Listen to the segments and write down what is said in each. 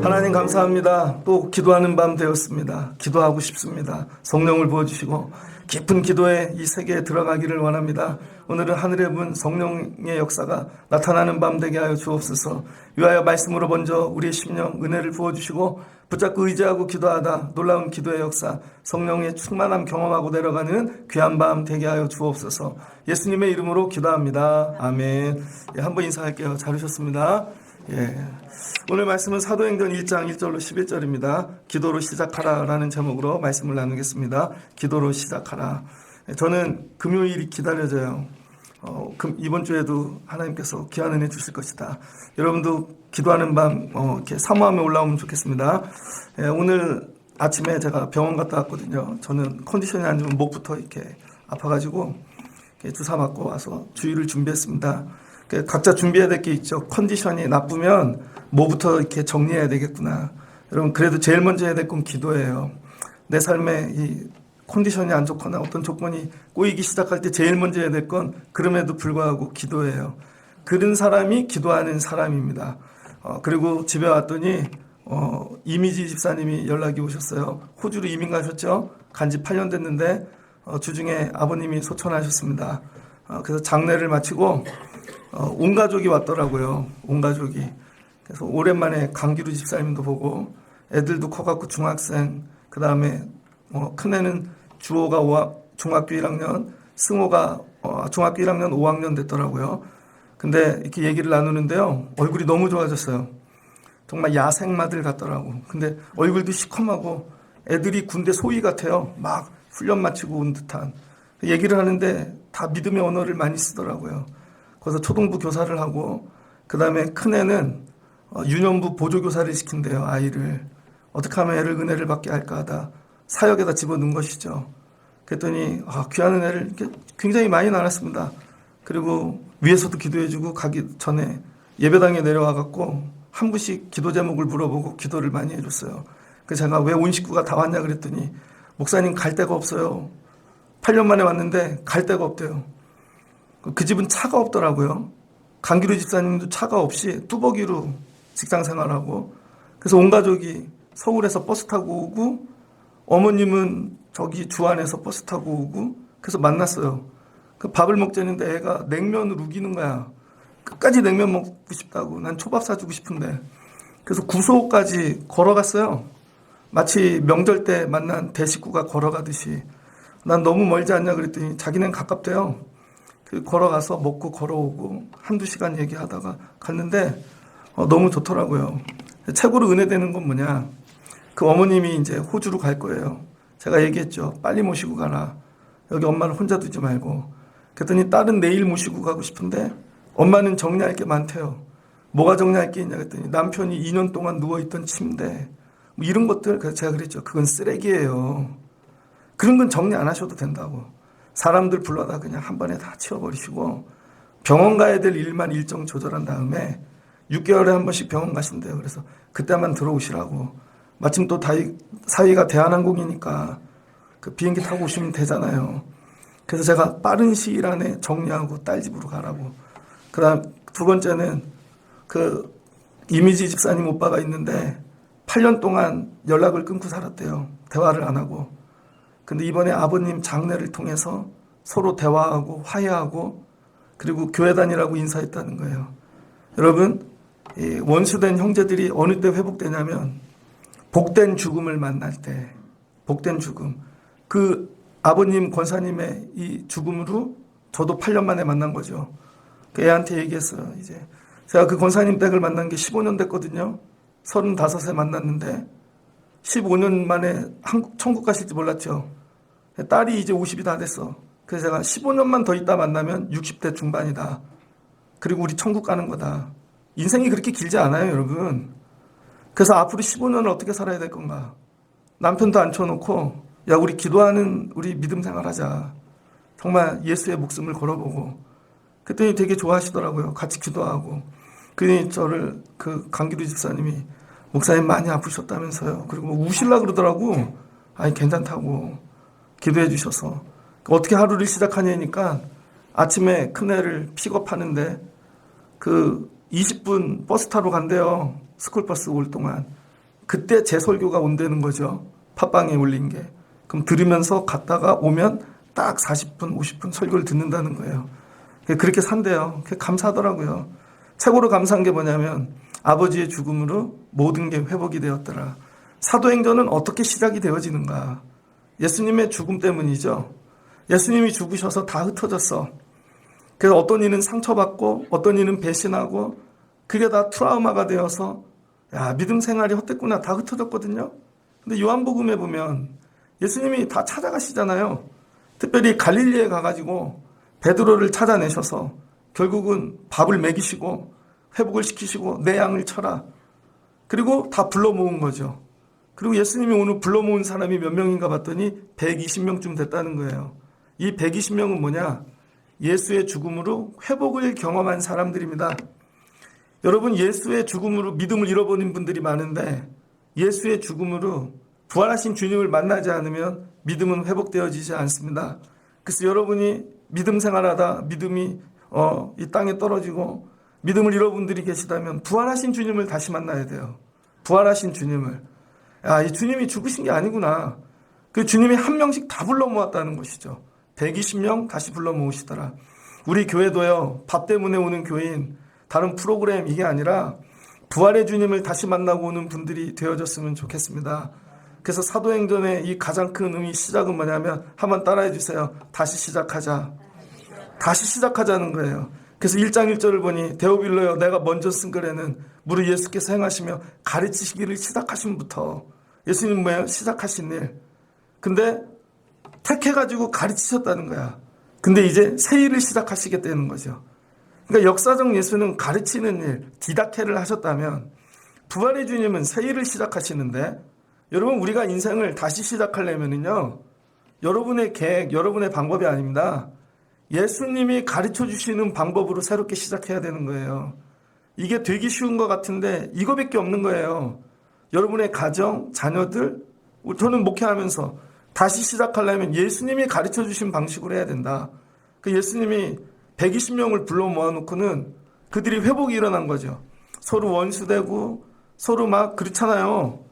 하나님 감사합니다. 또 기도하는 밤 되었습니다. 기도하고 싶습니다. 성령을 부어주시고 깊은 기도에 이 세계에 들어가기를 원합니다. 오늘은 하늘의 문 성령의 역사가 나타나는 밤 되게 하여 주옵소서. 위하여 말씀으로 먼저 우리의 심령 은혜를 부어주시고 붙잡고 의지하고 기도하다 놀라운 기도의 역사 성령의 충만함 경험하고 내려가는 귀한 밤 되게 하여 주옵소서. 예수님의 이름으로 기도합니다. 아멘. 한번 인사할게요. 잘 오셨습니다. 오늘 말씀은 사도행전 1장 1절로 11절입니다. 기도로 시작하라 라는 제목으로 말씀을 나누겠습니다. 기도로 시작하라. 저는 금요일이 기다려져요. 이번 주에도 하나님께서 귀한 은혜 주실 것이다. 여러분도 기도하는 밤 이렇게 사모함에 올라오면 좋겠습니다. 오늘 아침에 제가 병원 갔다 왔거든요. 저는 컨디션이 안 좋으면 목부터 이렇게 아파가지고 이렇게 주사 맞고 와서 주의를 준비했습니다. 각자 준비해야 될 게 있죠. 컨디션이 나쁘면 뭐부터 이렇게 정리해야 되겠구나. 여러분 그래도 제일 먼저 해야 될 건 기도예요. 내 삶에 이 컨디션이 안 좋거나 어떤 조건이 꼬이기 시작할 때 제일 먼저 해야 될 건 그럼에도 불구하고 기도예요. 그런 사람이 기도하는 사람입니다. 그리고 집에 왔더니 이미지 집사님이 연락이 오셨어요. 호주로 이민 가셨죠. 간지 8년 됐는데 주중에 아버님이 소천하셨습니다. 그래서 장례를 마치고 온 가족이 왔더라고요. 온 가족이. 그래서 오랜만에 강기루 집사님도 보고 애들도 커갖고 중학생, 그 다음에 큰애는 주호가 중학교 1학년, 승호가 중학교 1학년 5학년 됐더라고요. 근데 이렇게 얘기를 나누는데요. 얼굴이 너무 좋아졌어요. 정말 야생마들 같더라고. 근데 얼굴도 시커멓고 애들이 군대 소위 같아요. 막 훈련 마치고 온 듯한. 얘기를 하는데 다 믿음의 언어를 많이 쓰더라고요. 그래서 초등부 교사를 하고 그 다음에 큰애는 유년부 보조교사를 시킨대요. 아이를. 어떻게 하면 애를 은혜를 받게 할까 하다 사역에다 집어넣은 것이죠. 그랬더니 귀한 은혜를 굉장히 많이 나눴습니다. 그리고 위에서도 기도해주고 가기 전에 예배당에 내려와갖고 한 분씩 기도 제목을 물어보고 기도를 많이 해줬어요. 그래서 제가 왜 온 식구가 다 왔냐 그랬더니 목사님 갈 데가 없어요. 8년 만에 왔는데 갈 데가 없대요. 그 집은 차가 없더라고요. 강기루 집사님도 차가 없이 뚜벅이로 직장 생활하고 그래서 온 가족이 서울에서 버스 타고 오고 어머님은 저기 주안에서 버스 타고 오고 그래서 만났어요. 그 밥을 먹자는데 애가 냉면을 우기는 거야. 끝까지 냉면 먹고 싶다고. 난 초밥 사주고 싶은데. 그래서 구소까지 걸어갔어요. 마치 명절 때 만난 대식구가 걸어가듯이. 난 너무 멀지 않냐 그랬더니 자기는 가깝대요. 걸어가서 먹고 걸어오고 한두 시간 얘기하다가 갔는데 너무 좋더라고요. 최고로 은혜되는 건 뭐냐. 그 어머님이 이제 호주로 갈 거예요. 제가 얘기했죠. 빨리 모시고 가라. 여기 엄마를 혼자 두지 말고. 그랬더니 딸은 내일 모시고 가고 싶은데 엄마는 정리할 게 많대요. 뭐가 정리할 게 있냐 그랬더니 남편이 2년 동안 누워있던 침대 뭐 이런 것들. 그래서 제가 그랬죠. 그건 쓰레기예요. 그런 건 정리 안 하셔도 된다고. 사람들 불러다 그냥 한 번에 다 치워버리시고 병원 가야 될 일만 일정 조절한 다음에 6개월에 한 번씩 병원 가신대요. 그래서 그때만 들어오시라고. 마침 또 사위가 대한항공이니까 그 비행기 타고 오시면 되잖아요. 그래서 제가 빠른 시일 안에 정리하고 딸 집으로 가라고. 그 다음 두 번째는 그 이미지 집사님 오빠가 있는데 8년 동안 연락을 끊고 살았대요. 대화를 안 하고. 근데 이번에 아버님 장례를 통해서 서로 대화하고 화해하고 그리고 교회 다니라고 인사했다는 거예요. 여러분, 이 원수된 형제들이 어느 때 회복되냐면 복된 죽음을 만날 때, 복된 죽음. 그 아버님 권사님의 이 죽음으로 저도 8년 만에 만난 거죠. 그 애한테 얘기했어요. 이제 제가 그 권사님 댁을 만난 게 15년 됐거든요. 35세 만났는데 15년 만에 천국 가실지 몰랐죠. 딸이 이제 50이 다 됐어. 그래서 제가 15년만 더 있다 만나면 60대 중반이다. 그리고 우리 천국 가는 거다. 인생이 그렇게 길지 않아요, 여러분. 그래서 앞으로 15년을 어떻게 살아야 될 건가. 남편도 앉혀놓고 야 우리 기도하는 우리 믿음 생활하자. 정말 예수의 목숨을 걸어보고. 그랬더니 되게 좋아하시더라고요. 같이 기도하고. 그러니 저를 그 강기루 집사님이 목사님 많이 아프셨다면서요. 그리고 뭐 우실라 그러더라고. 아니 괜찮다고 기도해 주셔서. 어떻게 하루를 시작하냐니까 아침에 큰애를 픽업하는데 그 20분 버스 타러 간대요. 스쿨버스 올 동안. 그때 제 설교가 온다는 거죠. 팟빵에 올린 게. 그럼 들으면서 갔다가 오면 딱 40분, 50분 설교를 듣는다는 거예요. 그렇게 산대요. 감사하더라고요. 최고로 감사한 게 뭐냐면 아버지의 죽음으로 모든 게 회복이 되었더라. 사도행전은 어떻게 시작이 되어지는가? 예수님의 죽음 때문이죠. 예수님이 죽으셔서 다 흩어졌어. 그래서 어떤 이는 상처받고 어떤 이는 배신하고 그게 다 트라우마가 되어서 야, 믿음 생활이 헛됐구나. 다 흩어졌거든요. 근데 요한복음에 보면 예수님이 다 찾아가시잖아요. 특별히 갈릴리에 가가지고 베드로를 찾아내셔서 결국은 밥을 먹이시고 회복을 시키시고 내 양을 쳐라. 그리고 다 불러 모은 거죠. 그리고 예수님이 오늘 불러 모은 사람이 몇 명인가 봤더니 120명쯤 됐다는 거예요. 이 120명은 뭐냐? 예수의 죽음으로 회복을 경험한 사람들입니다. 여러분, 예수의 죽음으로 믿음을 잃어버린 분들이 많은데 예수의 죽음으로 부활하신 주님을 만나지 않으면 믿음은 회복되어지지 않습니다. 그래서 여러분이 믿음 생활하다 믿음이 이 땅에 떨어지고 믿음을 잃어본 분들이 계시다면 부활하신 주님을 다시 만나야 돼요. 부활하신 주님을. 야, 이 주님이 죽으신 게 아니구나. 그 주님이 한 명씩 다 불러 모았다는 것이죠. 120명 다시 불러 모으시더라. 우리 교회도요, 밥 때문에 오는 교인, 다른 프로그램 이게 아니라 부활의 주님을 다시 만나고 오는 분들이 되어졌으면 좋겠습니다. 그래서 사도행전의 이 가장 큰 의미 시작은 뭐냐면 한번 따라해 주세요. 다시 시작하자. 다시 시작하자는 거예요. 그래서 1장 1절을 보니 데오빌로여 내가 먼저 쓴 글에는 무릇 예수께서 행하시며 가르치시기를 시작하심부터 예수님 뭐예요? 시작하신 일. 근데 택해가지고 가르치셨다는 거야. 근데 이제 새 일을 시작하시겠다는 거죠. 그러니까 역사적 예수는 가르치는 일, 디다케를 하셨다면 부활의 주님은 새 일을 시작하시는데 여러분 우리가 인생을 다시 시작하려면요. 여러분의 계획, 여러분의 방법이 아닙니다. 예수님이 가르쳐 주시는 방법으로 새롭게 시작해야 되는 거예요. 이게 되기 쉬운 것 같은데 이거밖에 없는 거예요. 여러분의 가정, 자녀들, 저는 목회하면서 다시 시작하려면 예수님이 가르쳐 주신 방식으로 해야 된다. 그 예수님이 120명을 불러 모아놓고는 그들이 회복이 일어난 거죠. 서로 원수되고 서로 막 그렇잖아요.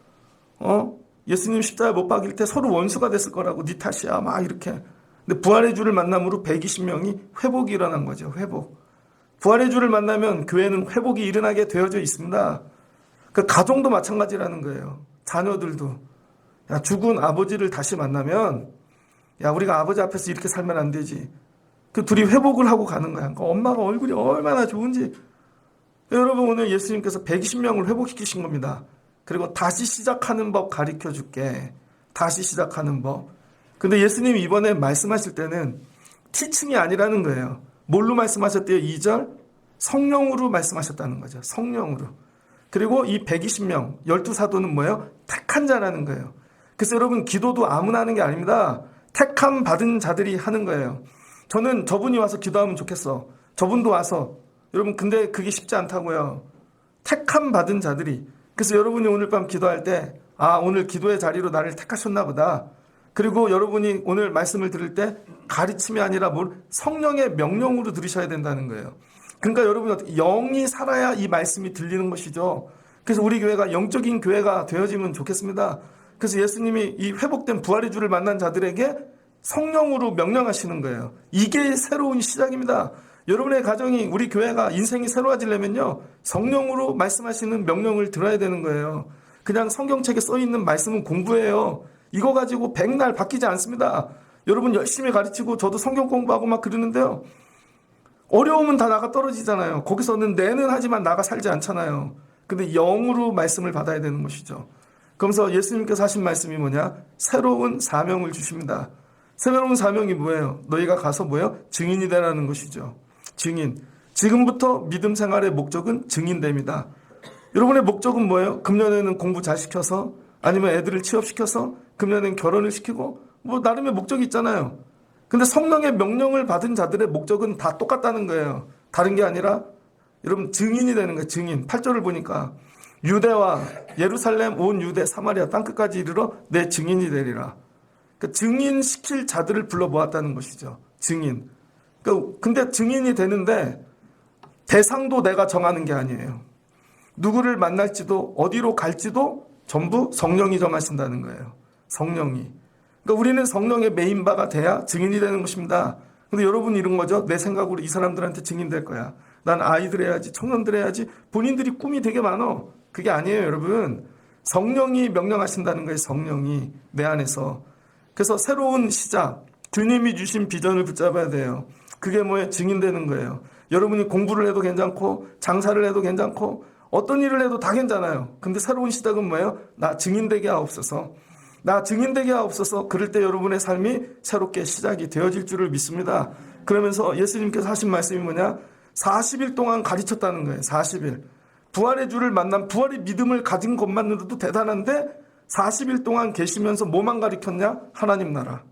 예수님 십자가에 못 박일 때 서로 원수가 됐을 거라고 네 탓이야 막 이렇게. 근데 부활의 주를 만남으로 120명이 회복이 일어난 거죠. 회복. 부활의 주를 만나면 교회는 회복이 일어나게 되어져 있습니다. 그 가정도 마찬가지라는 거예요. 자녀들도. 야, 죽은 아버지를 다시 만나면 야, 우리가 아버지 앞에서 이렇게 살면 안 되지. 그 둘이 회복을 하고 가는 거야. 그러니까 엄마가 얼굴이 얼마나 좋은지. 여러분 오늘 예수님께서 120명을 회복시키신 겁니다. 그리고 다시 시작하는 법 가르쳐 줄게. 다시 시작하는 법. 근데 예수님이 이번에 말씀하실 때는 티칭이 아니라는 거예요. 뭘로 말씀하셨대요? 2절 성령으로 말씀하셨다는 거죠. 성령으로. 그리고 이 120명 12사도는 뭐예요? 택한 자라는 거예요. 그래서 여러분 기도도 아무나 하는 게 아닙니다. 택함 받은 자들이 하는 거예요. 저는 저분이 와서 기도하면 좋겠어. 저분도 와서. 여러분 근데 그게 쉽지 않다고요. 택함 받은 자들이. 그래서 여러분이 오늘 밤 기도할 때 오늘 기도의 자리로 나를 택하셨나 보다. 그리고 여러분이 오늘 말씀을 들을 때 가르침이 아니라 성령의 명령으로 들으셔야 된다는 거예요. 그러니까 여러분 영이 살아야 이 말씀이 들리는 것이죠. 그래서 우리 교회가 영적인 교회가 되어지면 좋겠습니다. 그래서 예수님이 이 회복된 부활의 주를 만난 자들에게 성령으로 명령하시는 거예요. 이게 새로운 시작입니다. 여러분의 가정이 우리 교회가 인생이 새로워지려면요. 성령으로 말씀하시는 명령을 들어야 되는 거예요. 그냥 성경책에 써있는 말씀은 공부예요. 이거 가지고 백날 바뀌지 않습니다. 여러분 열심히 가르치고 저도 성경 공부하고 막 그러는데요. 어려우면 다 나가 떨어지잖아요. 거기서는 내는 하지만 나가 살지 않잖아요. 근데 영으로 말씀을 받아야 되는 것이죠. 그러면서 예수님께서 하신 말씀이 뭐냐? 새로운 사명을 주십니다. 새로운 사명이 뭐예요? 너희가 가서 뭐예요? 증인이 되라는 것이죠. 증인. 지금부터 믿음 생활의 목적은 증인됩니다. 여러분의 목적은 뭐예요? 금년에는 공부 잘 시켜서 아니면 애들을 취업시켜서 금년에는 결혼을 시키고 나름의 목적이 있잖아요. 근데 성령의 명령을 받은 자들의 목적은 다 똑같다는 거예요. 다른 게 아니라 여러분 증인이 되는 거예요. 증인. 8절을 보니까 유대와 예루살렘 온 유대 사마리아 땅끝까지 이르러 내 증인이 되리라. 그러니까 증인시킬 자들을 불러 모았다는 것이죠. 증인. 그러니까 근데 증인이 되는데 대상도 내가 정하는 게 아니에요. 누구를 만날지도 어디로 갈지도 전부 성령이 정하신다는 거예요. 성령이. 그러니까 우리는 성령의 메인바가 돼야 증인이 되는 것입니다. 근데 여러분 이런 거죠. 내 생각으로 이 사람들한테 증인 될 거야. 난 아이들 해야지, 청년들 해야지. 본인들이 꿈이 되게 많어. 그게 아니에요, 여러분. 성령이 명령하신다는 거예요. 성령이 내 안에서. 그래서 새로운 시작, 주님이 주신 비전을 붙잡아야 돼요. 그게 뭐예요? 증인되는 거예요. 여러분이 공부를 해도 괜찮고 장사를 해도 괜찮고 어떤 일을 해도 다 괜찮아요. 근데 새로운 시작은 뭐예요? 나 증인되게 하옵소서. 나 증인되게 하옵소서. 그럴 때 여러분의 삶이 새롭게 시작이 되어질 줄을 믿습니다. 그러면서 예수님께서 하신 말씀이 뭐냐? 40일 동안 가르쳤다는 거예요. 40일. 부활의 주를 만난, 부활의 믿음을 가진 것만으로도 대단한데 40일 동안 계시면서 뭐만 가르쳤냐? 하나님 나라.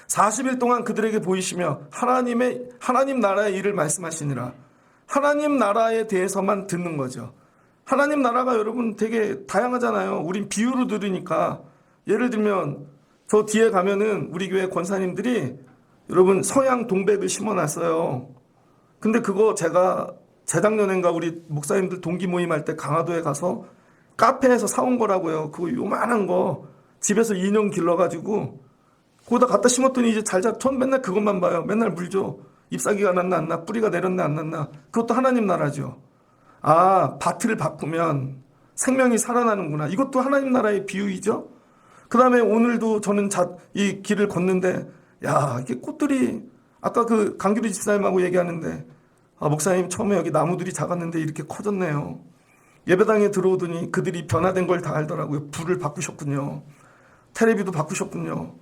40일 동안 그들에게 보이시며 하나님 나라의 일을 말씀하시니라. 하나님 나라에 대해서만 듣는 거죠. 하나님 나라가 여러분 되게 다양하잖아요. 우린 비유로 들으니까. 예를 들면 저 뒤에 가면은 우리 교회 권사님들이 여러분 서양 동백을 심어놨어요. 근데 그거 제가 재작년인가 우리 목사님들 동기 모임할 때 강화도에 가서 카페에서 사온 거라고요. 그거 요만한 거 집에서 2년 길러가지고 거기다 갖다 심었더니 이제 전 맨날 그것만 봐요. 맨날 물 줘. 잎사귀가 났나 안 나, 뿌리가 내렸나 안 났나. 그것도 하나님 나라죠. 아, 밭을 바꾸면 생명이 살아나는구나. 이것도 하나님 나라의 비유이죠. 그 다음에 오늘도 저는 이 길을 걷는데 야, 이게 꽃들이 아까 그 강규리 집사님하고 얘기하는데 아, 목사님 처음에 여기 나무들이 작았는데 이렇게 커졌네요. 예배당에 들어오더니 그들이 변화된 걸 다 알더라고요. 불을 바꾸셨군요. 테레비도 바꾸셨군요.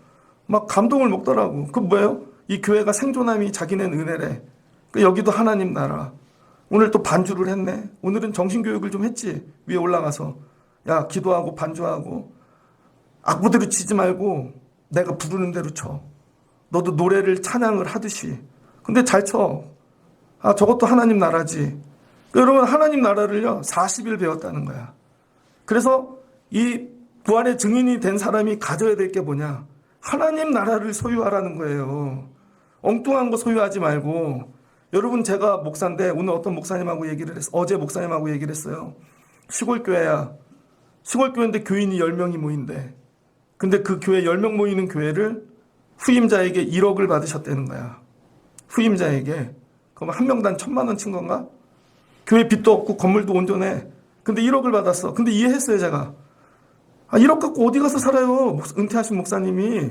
막 감동을 먹더라고. 그 뭐예요? 이 교회가 생존함이 자기네는 은혜래. 여기도 하나님 나라. 오늘 또 반주를 했네. 오늘은 정신교육을 좀 했지. 위에 올라가서. 야, 기도하고 반주하고. 악보대로 치지 말고 내가 부르는 대로 쳐. 너도 노래를 찬양을 하듯이. 근데 잘 쳐. 아, 저것도 하나님 나라지. 여러분, 하나님 나라를요, 40일 배웠다는 거야. 그래서 이 부활의 증인이 된 사람이 가져야 될 게 뭐냐? 하나님 나라를 소유하라는 거예요. 엉뚱한 거 소유하지 말고. 여러분, 제가 목사인데 오늘 어떤 목사님하고 얘기를 했어요. 어제 목사님하고 얘기를 했어요. 시골교회야. 시골교회인데 교인이 10명이 모인대. 근데 그 교회 10명 모이는 교회를 후임자에게 1억을 받으셨다는 거야. 후임자에게. 그럼 한 명당 1,000만 원 친 건가? 교회 빚도 없고 건물도 온전해. 근데 1억을 받았어. 근데 이해했어요, 제가. 아, 1억 갖고 어디 가서 살아요? 은퇴하신 목사님이.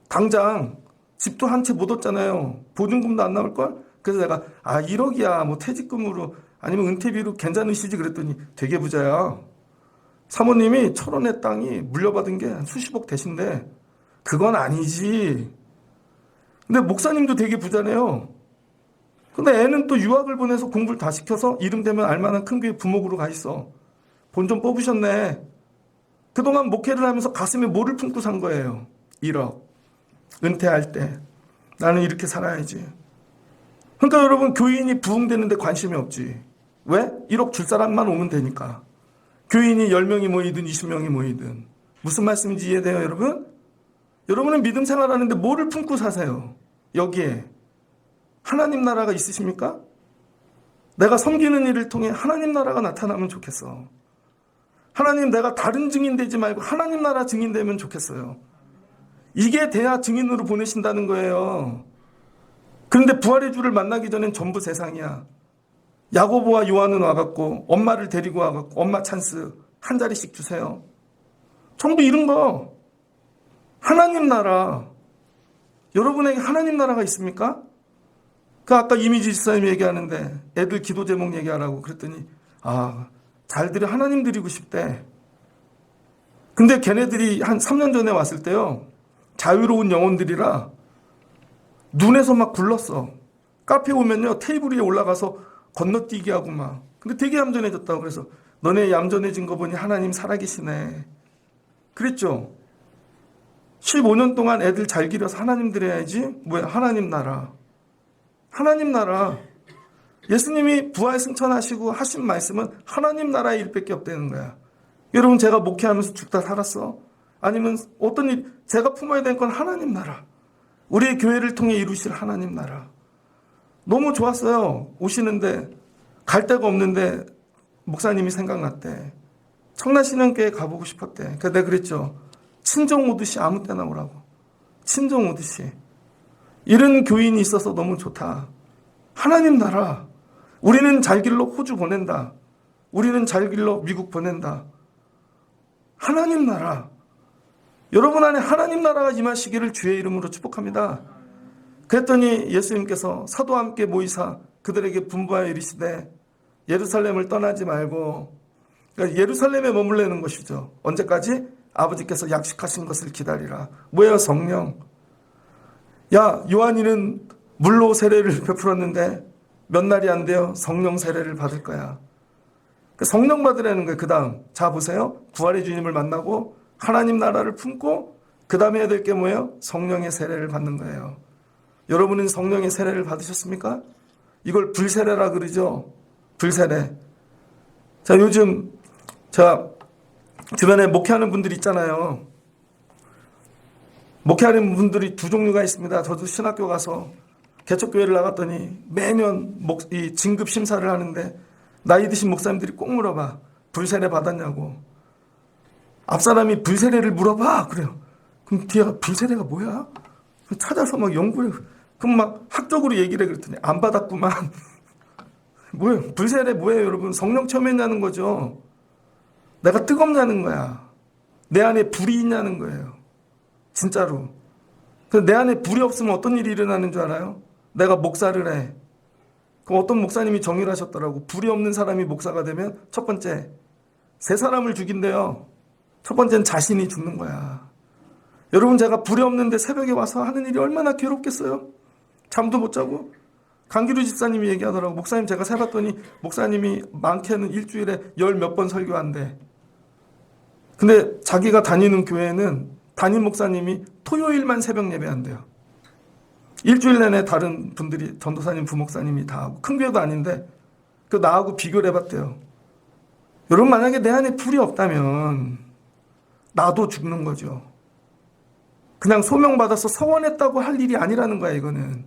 당장 집도 한 채 못 얻잖아요. 보증금도 안 나올걸? 그래서 내가 1억이야. 뭐 퇴직금으로 아니면 은퇴비로 괜찮으시지? 그랬더니 되게 부자야. 사모님이 철원의 땅이 물려받은 게 한 수십억 대신데 그건 아니지. 근데 목사님도 되게 부자네요. 근데 애는 또 유학을 보내서 공부를 다 시켜서 이름 되면 알만한 큰 교회 부목으로 가 있어. 본 좀 뽑으셨네. 그동안 목회를 하면서 가슴에 뭐를 품고 산 거예요? 1억. 은퇴할 때 나는 이렇게 살아야지. 그러니까 여러분, 교인이 부흥되는데 관심이 없지. 왜? 1억 줄 사람만 오면 되니까. 교인이 10명이 모이든 20명이 모이든. 무슨 말씀인지 이해돼요, 여러분? 여러분은 믿음 생활하는데 뭐를 품고 사세요? 여기에 하나님 나라가 있으십니까? 내가 섬기는 일을 통해 하나님 나라가 나타나면 좋겠어. 하나님, 내가 다른 증인 되지 말고 하나님 나라 증인 되면 좋겠어요. 이게 돼야 증인으로 보내신다는 거예요. 그런데 부활의 주를 만나기 전엔 전부 세상이야. 야고보와 요한은 와갖고 엄마를 데리고 와갖고 엄마 찬스 한 자리씩 주세요. 전부 이런 거. 하나님 나라. 여러분에게 하나님 나라가 있습니까? 그 아까 이미지 집사님 얘기하는데 애들 기도 제목 얘기하라고 그랬더니 잘들이 하나님 드리고 싶대. 근데 걔네들이 한 3년 전에 왔을 때요, 자유로운 영혼들이라 눈에서 막 굴렀어. 카페 오면요, 테이블 위에 올라가서 건너뛰기 하고 막. 근데 되게 얌전해졌다고. 그래서 너네 얌전해진 거 보니 하나님 살아계시네. 그랬죠. 15년 동안 애들 잘 기려서 하나님 드려야지. 뭐야? 하나님 나라. 하나님 나라. 예수님이 부활 승천하시고 하신 말씀은 하나님 나라의 일밖에 없다는 거야. 여러분, 제가 목회하면서 죽다 살았어? 아니면 어떤 일, 제가 품어야 될 건 하나님 나라. 우리의 교회를 통해 이루실 하나님 나라. 너무 좋았어요. 오시는데 갈 데가 없는데 목사님이 생각났대. 청라신앙교회 가보고 싶었대. 그래서 내가 그랬죠. 친정 오듯이 아무 때나 오라고. 친정 오듯이. 이런 교인이 있어서 너무 좋다. 하나님 나라. 우리는 잘 길로 호주 보낸다. 우리는 잘 길로 미국 보낸다. 하나님 나라. 여러분 안에 하나님 나라가 임하시기를 주의 이름으로 축복합니다. 그랬더니 예수님께서 사도와 함께 모이사 그들에게 분부하여 이르시되 예루살렘을 떠나지 말고, 그러니까 예루살렘에 머물려는 것이죠. 언제까지? 아버지께서 약속하신 것을 기다리라. 뭐예요? 성령. 야, 요한이는 물로 세례를 베풀었는데 몇 날이 안 돼요. 성령 세례를 받을 거야. 성령 받으라는 거예요. 그 다음. 자, 보세요. 부활의 주님을 만나고 하나님 나라를 품고 그 다음에 해야 될 게 뭐예요? 성령의 세례를 받는 거예요. 여러분은 성령의 세례를 받으셨습니까? 이걸 불세례라 그러죠. 불세례. 자, 요즘 제가 주변에 목회하는 분들 있잖아요. 목회하는 분들이 두 종류가 있습니다. 저도 신학교 가서 개척교회를 나갔더니 매년 이 진급 심사를 하는데 나이 드신 목사님들이 꼭 물어봐. 불세례 받았냐고. 앞사람이 불세례를 물어봐. 그래요. 그럼 뒤에가 불세례가 뭐야? 찾아서 막 연구를. 그럼 막 학적으로 얘기를 해. 그랬더니 안 받았구만. 뭐예요? 불세례 뭐예요, 여러분? 성령 체험했냐는 거죠. 내가 뜨겁냐는 거야. 내 안에 불이 있냐는 거예요. 진짜로. 내 안에 불이 없으면 어떤 일이 일어나는 줄 알아요? 내가 목사를 해. 그럼 어떤 목사님이 정의를 하셨더라고. 불이 없는 사람이 목사가 되면 첫 번째, 세 사람을 죽인대요. 첫 번째는 자신이 죽는 거야. 여러분, 제가 불이 없는데 새벽에 와서 하는 일이 얼마나 괴롭겠어요? 잠도 못 자고. 강기루 집사님이 얘기하더라고. 목사님, 제가 세봤더니 목사님이 많게는 일주일에 10몇 번 설교한대. 근데 자기가 다니는 교회는 담임 목사님이 토요일만 새벽 예배한대요. 일주일 내내 다른 분들이 전도사님, 부목사님이 다 하고, 큰 교회도 아닌데 그 나하고 비교를 해봤대요. 여러분, 만약에 내 안에 불이 없다면 나도 죽는 거죠. 그냥 소명받아서 서원했다고 할 일이 아니라는 거야. 이거는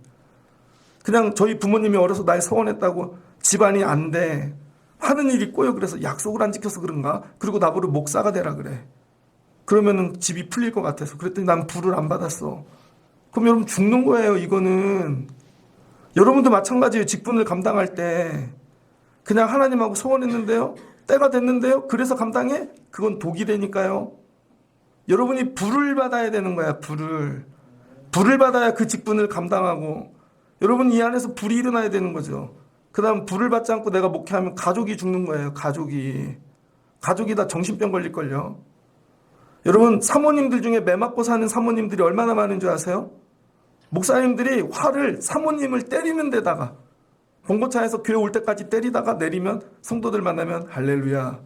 그냥 저희 부모님이 어려서 날 서원했다고 집안이 안 돼 하는 일이 있고요. 그래서 약속을 안 지켜서 그런가? 그리고 나보고 목사가 되라 그래. 그러면은 집이 풀릴 것 같아서. 그랬더니 난 불을 안 받았어. 그럼 여러분 죽는 거예요. 이거는 여러분도 마찬가지예요. 직분을 감당할 때 그냥 하나님하고 소원했는데요, 때가 됐는데요, 그래서 감당해? 그건 독이 되니까요. 여러분이 불을 받아야 되는 거야. 불을 받아야 그 직분을 감당하고, 여러분 이 안에서 불이 일어나야 되는 거죠. 그 다음 불을 받지 않고 내가 목회하면 가족이 죽는 거예요. 가족이 다 정신병 걸릴걸요. 여러분, 사모님들 중에 매 맞고 사는 사모님들이 얼마나 많은 줄 아세요? 목사님들이 화를 사모님을 때리는 데다가 봉고차에서 교회 올 때까지 때리다가 내리면 성도들 만나면 할렐루야.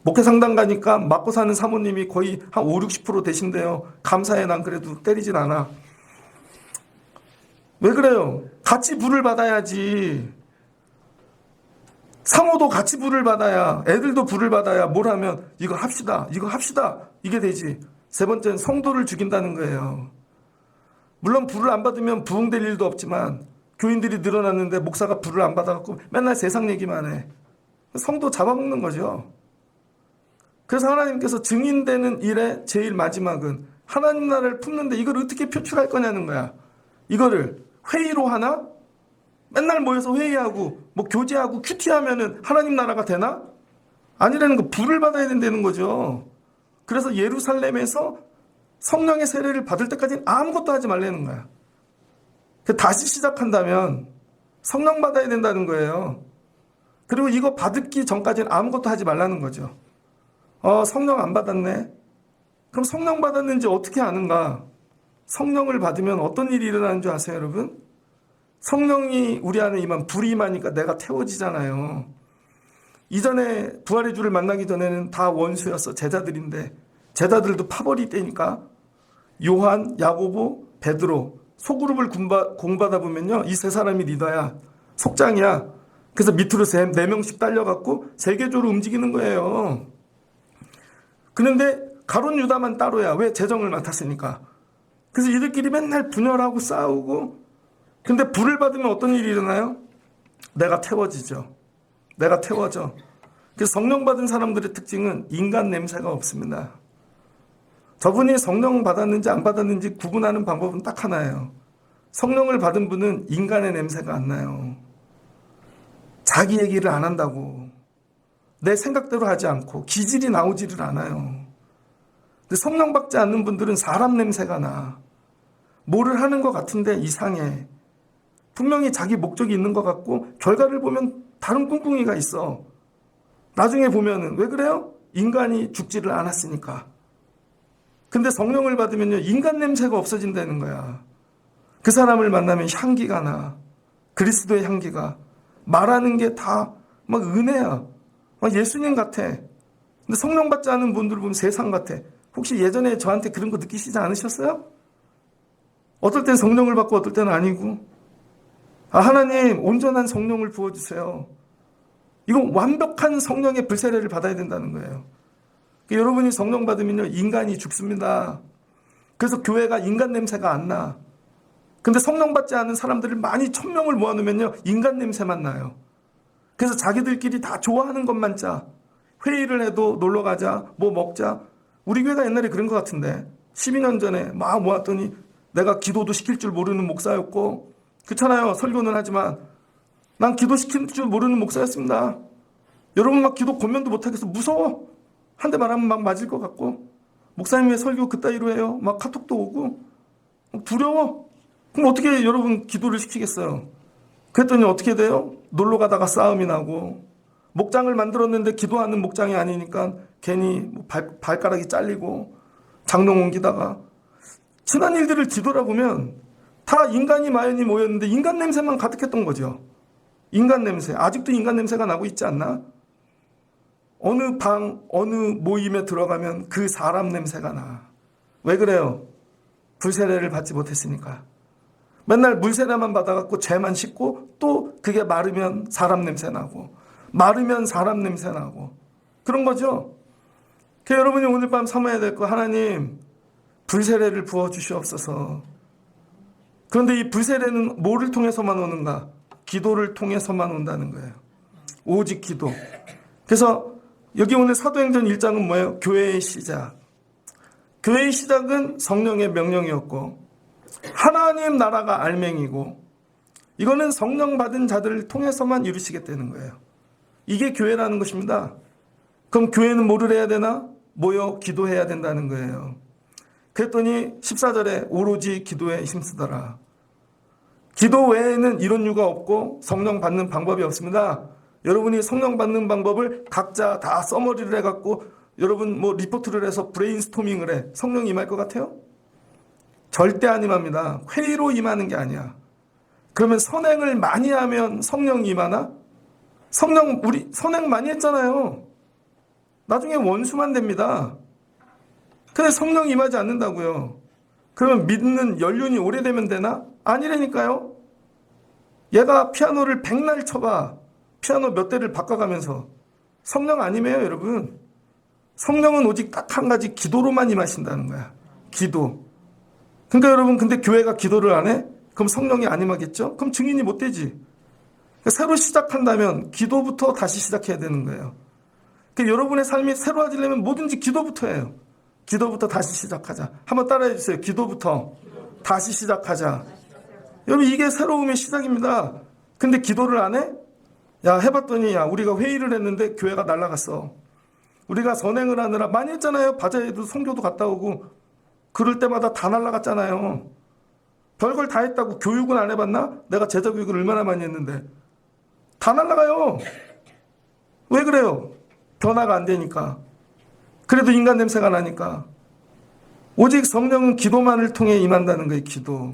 목회 상담 가니까 맞고 사는 사모님이 거의 한 5, 60% 되신대요. 감사해. 난 그래도 때리진 않아. 왜 그래요? 같이 불을 받아야지. 상호도 같이 불을 받아야, 애들도 불을 받아야 뭘 하면 이거 합시다. 이게 되지. 세 번째는 성도를 죽인다는 거예요. 물론 불을 안 받으면 부흥될 일도 없지만 교인들이 늘어났는데 목사가 불을 안 받아갖고 맨날 세상 얘기만 해. 성도 잡아먹는 거죠. 그래서 하나님께서 증인되는 일의 제일 마지막은 하나님 나라를 품는데 이걸 어떻게 표출할 거냐는 거야. 이거를 회의로 하나? 맨날 모여서 회의하고 뭐 교제하고 큐티하면은 하나님 나라가 되나? 아니라는 거. 불을 받아야 된다는 거죠. 그래서 예루살렘에서 성령의 세례를 받을 때까지는 아무것도 하지 말라는 거야. 다시 시작한다면 성령 받아야 된다는 거예요. 그리고 이거 받기 전까지는 아무것도 하지 말라는 거죠. 성령 안 받았네. 그럼 성령 받았는지 어떻게 아는가? 성령을 받으면 어떤 일이 일어나는 줄 아세요, 여러분? 성령이 우리 안에 임하면 불이 임하니까 내가 태워지잖아요. 이전에 부활의 주를 만나기 전에는 다 원수였어. 제자들인데 제자들도 파벌이 되니까 요한, 야고보, 베드로 소그룹을 공부하다 보면요, 이 세 사람이 리더야. 속장이야. 그래서 밑으로 네 명씩 딸려갖고 세계적으로 움직이는 거예요. 그런데 가룟 유다만 따로야. 왜? 재정을 맡았으니까. 그래서 이들끼리 맨날 분열하고 싸우고, 근데 불을 받으면 어떤 일이 일어나요? 내가 태워지죠. 내가 태워져. 그래서 성령 받은 사람들의 특징은 인간 냄새가 없습니다. 저분이 성령 받았는지 안 받았는지 구분하는 방법은 딱 하나예요. 성령을 받은 분은 인간의 냄새가 안 나요. 자기 얘기를 안 한다고. 내 생각대로 하지 않고 기질이 나오지를 않아요. 근데 성령 받지 않는 분들은 사람 냄새가 나. 뭐를 하는 것 같은데 이상해. 분명히 자기 목적이 있는 것 같고 결과를 보면 다른 꿍꿍이가 있어. 나중에 보면은 왜 그래요? 인간이 죽지를 않았으니까. 근데 성령을 받으면요, 인간 냄새가 없어진다는 거야. 그 사람을 만나면 향기가 나. 그리스도의 향기가. 말하는 게 다 막 은혜야. 막 예수님 같아. 근데 성령 받지 않은 분들 보면 세상 같아. 혹시 예전에 저한테 그런 거 느끼시지 않으셨어요? 어떨 땐 성령을 받고 어떨 때는 아니고. 하나님 온전한 성령을 부어주세요. 이건 완벽한 성령의 불세례를 받아야 된다는 거예요. 여러분이 성령 받으면요, 인간이 죽습니다. 그래서 교회가 인간 냄새가 안 나. 근데 성령 받지 않은 사람들을 많이 1000명을 모아놓으면요, 인간 냄새만 나요. 그래서 자기들끼리 다 좋아하는 것만 짜. 회의를 해도 놀러 가자, 뭐 먹자. 우리 교회가 옛날에 그런 것 같은데 12년 전에 막 모았더니 내가 기도도 시킬 줄 모르는 목사였고, 그렇잖아요. 설교는 하지만 난 기도시킬 줄 모르는 목사였습니다. 여러분 막 기도 권면도 못하겠어. 무서워. 한 대 말하면 막 맞을 것 같고, 목사님 왜 설교 그따위로 해요? 막 카톡도 오고, 두려워. 그럼 어떻게 여러분 기도를 시키겠어요? 그랬더니 어떻게 돼요? 놀러 가다가 싸움이 나고, 목장을 만들었는데 기도하는 목장이 아니니까 괜히 발가락이 잘리고, 장롱 옮기다가. 지난 일들을 뒤돌아보면 다 인간이 많이 모였는데 인간 냄새만 가득했던 거죠. 인간 냄새. 아직도 인간 냄새가 나고 있지 않나? 어느 방, 어느 모임에 들어가면 그 사람 냄새가 나. 왜 그래요? 불세례를 받지 못했으니까. 맨날 물세례만 받아갖고 죄만 씻고 또 그게 마르면 사람 냄새 나고, 마르면 사람 냄새 나고, 그런 거죠. 그래서 여러분이 오늘 밤 삼아야 될 거, 하나님 불세례를 부어주시옵소서. 그런데 이 불세례는 뭐를 통해서만 오는가? 기도를 통해서만 온다는 거예요. 오직 기도. 그래서 여기 오늘 사도행전 1장은 뭐예요? 교회의 시작. 교회의 시작은 성령의 명령이었고, 하나님 나라가 알맹이고, 이거는 성령 받은 자들을 통해서만 이루시겠다는 거예요. 이게 교회라는 것입니다. 그럼 교회는 뭐를 해야 되나? 모여 기도해야 된다는 거예요. 그랬더니 14절에 오로지 기도에 힘쓰더라. 기도 외에는 이런 이유가 없고 성령 받는 방법이 없습니다. 여러분이 성령 받는 방법을 각자 다 써머리를 해갖고 여러분 뭐 리포트를 해서 브레인스토밍을 해. 성령이 임할 것 같아요? 절대 안 임합니다. 회의로 임하는 게 아니야. 그러면 선행을 많이 하면 성령이 임하나? 우리 선행 많이 했잖아요. 나중에 원수만 됩니다. 근데 성령이 임하지 않는다고요. 그러면 믿는 연륜이 오래되면 되나? 아니라니까요. 얘가 피아노를 100날 쳐봐. 피아노 몇 대를 바꿔가면서. 성령 아니에요, 여러분. 성령은 오직 딱 한 가지, 기도로만 임하신다는 거야. 기도. 그러니까 여러분, 근데 교회가 기도를 안 해? 그럼 성령이 안 임하겠죠? 그럼 증인이 못 되지. 그러니까 새로 시작한다면 기도부터 다시 시작해야 되는 거예요. 그러니까 여러분의 삶이 새로워지려면 뭐든지 기도부터 해요. 기도부터 다시 시작하자. 한번 따라해 주세요. 기도부터 다시 시작하자. 여러분, 이게 새로움의 시작입니다. 근데 기도를 안 해? 야, 해봤더니, 야, 우리가 회의를 했는데 교회가 날아갔어. 우리가 선행을 하느라 많이 했잖아요. 바자회도 선교도 갔다 오고. 그럴 때마다 다 날아갔잖아요. 별걸 다 했다고. 교육은 안 해봤나? 내가 제자 교육을 얼마나 많이 했는데. 다 날아가요. 왜 그래요? 변화가 안 되니까. 그래도 인간 냄새가 나니까. 오직 성령은 기도만을 통해 임한다는 거예요. 기도.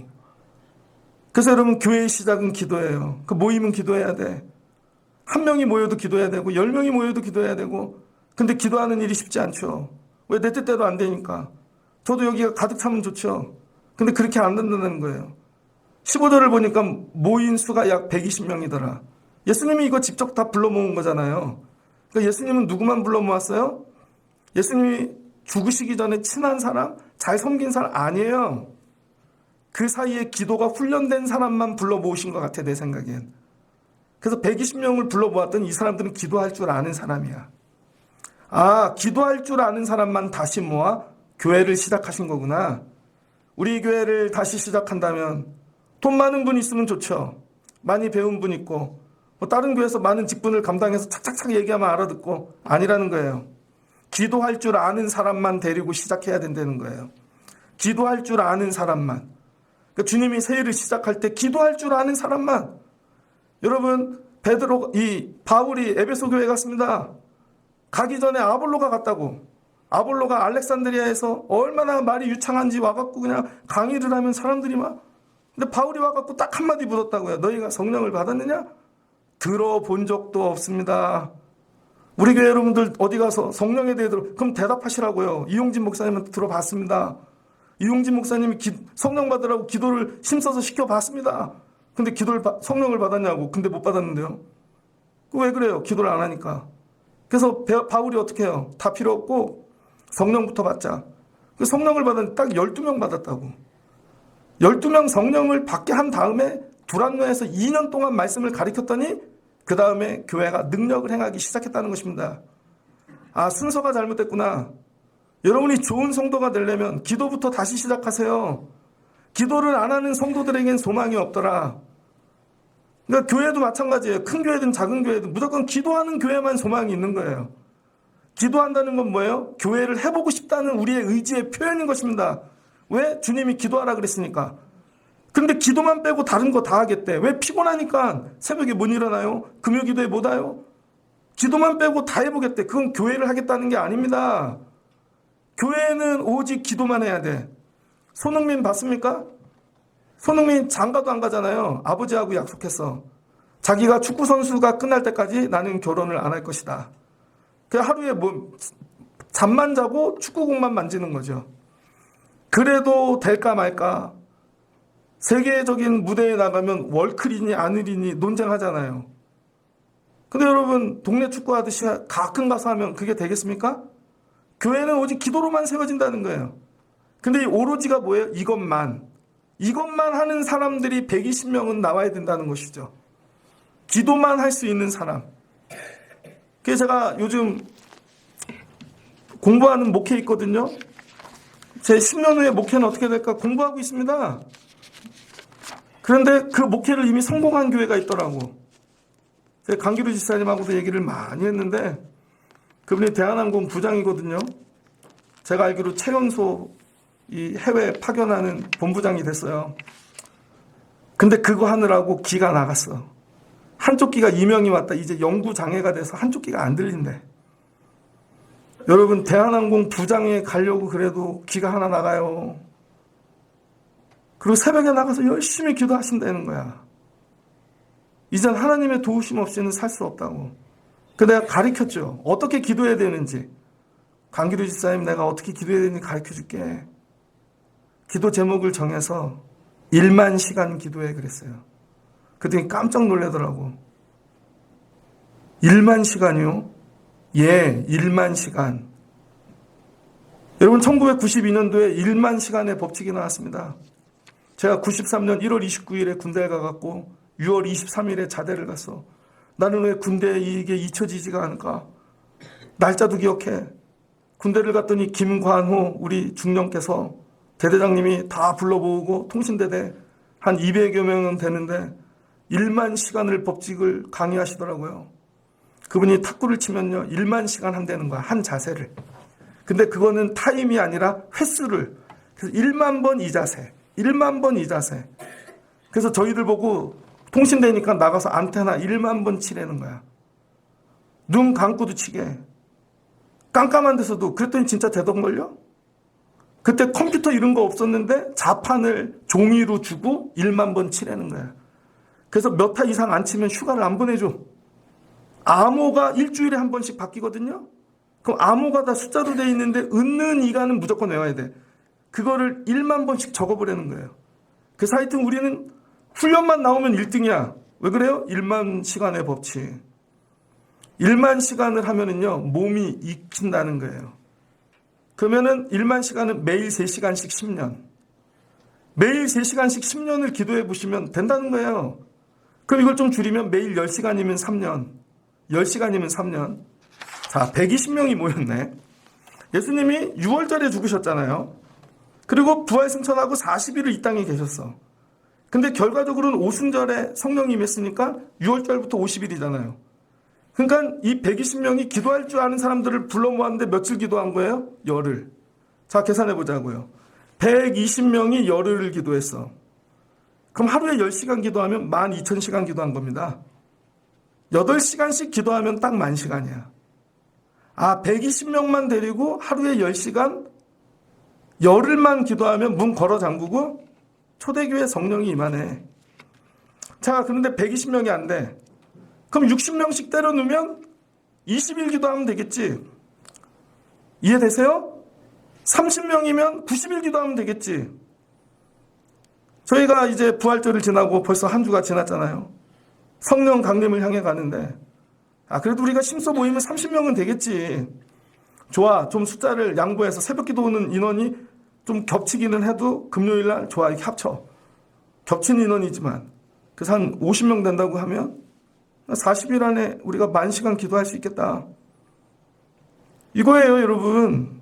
그래서 여러분, 교회의 시작은 기도예요. 그 모임은 기도해야 돼. 한 명이 모여도 기도해야 되고 10명이 모여도 기도해야 되고. 근데 기도하는 일이 쉽지 않죠. 왜? 내 뜻대로 안 되니까. 저도 여기가 가득 차면 좋죠. 근데 그렇게 안 된다는 거예요. 15절을 보니까 모인 수가 약 120명이더라. 예수님이 이거 직접 다 불러 모은 거잖아요. 그러니까 예수님은 누구만 불러 모았어요? 예수님이 죽으시기 전에 친한 사람, 잘 섬긴 사람 아니에요. 그 사이에 기도가 훈련된 사람만 불러 모으신 것 같아, 내 생각엔. 그래서 120명을 불러 모았더니 이 사람들은 기도할 줄 아는 사람이야. 아, 기도할 줄 아는 사람만 다시 모아 교회를 시작하신 거구나. 우리 교회를 다시 시작한다면 돈 많은 분 있으면 좋죠. 많이 배운 분 있고 뭐 다른 교회에서 많은 직분을 감당해서 착착착 얘기하면 알아듣고, 아니라는 거예요. 기도할 줄 아는 사람만 데리고 시작해야 된다는 거예요. 기도할 줄 아는 사람만. 그러니까 주님이 새해를 시작할 때 기도할 줄 아는 사람만. 여러분, 바울이 에베소 교회 갔습니다. 가기 전에 아볼로가 갔다고. 아볼로가 알렉산드리아에서 얼마나 말이 유창한지 와갖고 그냥 강의를 하면 사람들이 막. 근데 바울이 와갖고 딱 한마디 물었다고요. 너희가 성령을 받았느냐? 들어본 적도 없습니다. 우리 교회 여러분들 어디 가서 성령에 대해 그럼 대답하시라고요. 이용진 목사님은 들어봤습니다. 이용진 목사님이 성령 받으라고 기도를 힘써서 시켜봤습니다. 근데 성령을 받았냐고. 근데 못 받았는데요. 왜 그래요? 기도를 안 하니까. 그래서 바울이 어떻게 해요? 다 필요 없고 성령부터 받자. 그 성령을 받았는데 딱 12명 받았다고. 12명 성령을 받게 한 다음에 두란노에서 2년 동안 말씀을 가르쳤더니 그 다음에 교회가 능력을 행하기 시작했다는 것입니다. 아, 순서가 잘못됐구나. 여러분이 좋은 성도가 되려면 기도부터 다시 시작하세요. 기도를 안 하는 성도들에겐 소망이 없더라. 그러니까 교회도 마찬가지예요. 큰 교회든 작은 교회든 무조건 기도하는 교회만 소망이 있는 거예요. 기도한다는 건 뭐예요? 교회를 해보고 싶다는 우리의 의지의 표현인 것입니다. 왜? 주님이 기도하라 그랬으니까. 근데 기도만 빼고 다른 거 다 하겠대. 왜? 피곤하니까 새벽에 못 일어나요? 금요기도에 못 와요? 기도만 빼고 다 해보겠대. 그건 교회를 하겠다는 게 아닙니다. 교회는 오직 기도만 해야 돼. 손흥민 봤습니까? 손흥민 장가도 안 가잖아요. 아버지하고 약속했어. 자기가 축구선수가 끝날 때까지 나는 결혼을 안 할 것이다. 그냥 하루에 잠만 자고 축구공만 만지는 거죠. 그래도 될까 말까. 세계적인 무대에 나가면 월클이니 아늘이니 논쟁하잖아요. 근데 여러분, 동네 축구 하듯이 가끔 가서 하면 그게 되겠습니까? 교회는 오직 기도로만 세워진다는 거예요. 근데 이 오로지가 뭐예요? 이것만 하는 사람들이 120명은 나와야 된다는 것이죠. 기도만 할 수 있는 사람. 그래서 제가 요즘 공부하는 목회 있거든요. 제 10년 후에 목회는 어떻게 될까 공부하고 있습니다. 그런데 그 목회를 이미 성공한 교회가 있더라고. 제가 강기루 지사님하고도 얘기를 많이 했는데 그분이 대한항공 부장이거든요. 제가 알기로 최연소 이 해외 파견하는 본부장이 됐어요. 근데 그거 하느라고 귀가 나갔어. 한쪽 귀가 이명이 왔다. 이제 영구장애가 돼서 한쪽 귀가 안 들린대. 여러분, 대한항공 부장에 가려고 그래도 귀가 하나 나가요. 그리고 새벽에 나가서 열심히 기도하신다는 거야. 이젠 하나님의 도우심 없이는 살 수 없다고. 그 내가 가르쳤죠. 어떻게 기도해야 되는지. 강기루 집사님, 내가 어떻게 기도해야 되는지 가르쳐줄게. 기도 제목을 정해서 1만 시간 기도해 그랬어요. 그랬더니 깜짝 놀라더라고. 1만 시간이요? 예, 1만 시간. 여러분, 1992년도에 1만 시간의 법칙이 나왔습니다. 제가 93년 1월 29일에 군대에 가갖고 6월 23일에 자대를 갔어. 나는 왜 군대에 이게 잊혀지지가 않을까? 날짜도 기억해. 군대를 갔더니 김관호 우리 중령께서 대대장님이 다 불러보고 통신대대 한 200여 명은 되는데 1만 시간을 법칙을 강의하시더라고요. 그분이 탁구를 치면요 1만 시간 한다는 거야. 한 자세를. 근데 그거는 타임이 아니라 횟수를. 그래서 1만 번 이 자세. 1만 번 이 자세. 그래서 저희들 보고 통신대니까 나가서 안테나 1만 번 치라는 거야. 눈 감고도 치게. 깜깜한 데서도. 그랬더니 진짜 되던걸요? 그때 컴퓨터 이런 거 없었는데 자판을 종이로 주고 1만 번 치라는 거야. 그래서 몇 타 이상 안 치면 휴가를 안 보내줘. 암호가 일주일에 한 번씩 바뀌거든요. 그럼 암호가 다 숫자로 돼 있는데 은는 이가는 무조건 외워야 돼. 그거를 1만 번씩 적어보라는 거예요. 그래서 하여튼 우리는 훈련만 나오면 1등이야. 왜 그래요? 1만 시간의 법칙. 1만 시간을 하면은요, 몸이 익힌다는 거예요. 그러면은 1만 시간은 매일 3시간씩 10년. 매일 3시간씩 10년을 기도해 보시면 된다는 거예요. 그럼 이걸 좀 줄이면 매일 10시간이면 3년. 10시간이면 3년. 자, 120명이 모였네. 예수님이 6월절에 죽으셨잖아요. 그리고 부활승천하고 40일을 이 땅에 계셨어. 근데 결과적으로는 오순절에 성령이 임했으니까 6월절부터 50일이잖아요. 그러니까 이 120명이 기도할 줄 아는 사람들을 불러 모았는데 며칠 기도한 거예요? 열흘. 자, 계산해 보자고요. 120명이 열흘을 기도했어. 그럼 하루에 10시간 기도하면 12,000시간 기도한 겁니다. 8시간씩 기도하면 딱 10,000시간이야. 120명만 데리고 하루에 10시간, 열흘만 기도하면 문 걸어 잠그고 초대교회 성령이 임하네. 자, 그런데 120명이 안 돼. 그럼 60명씩 때려 넣으면 20일 기도하면 되겠지. 이해되세요? 30명이면 90일 기도하면 되겠지. 저희가 이제 부활절을 지나고 벌써 한 주가 지났잖아요. 성령 강림을 향해 가는데 그래도 우리가 심소 모이면 30명은 되겠지. 좋아. 좀 숫자를 양보해서 새벽 기도 오는 인원이 좀 겹치기는 해도 금요일날 좋아. 이렇게 합쳐. 겹친 인원이지만 그래서 한 50명 된다고 하면 40일 안에 우리가 10,000시간 기도할 수 있겠다. 이거예요, 여러분.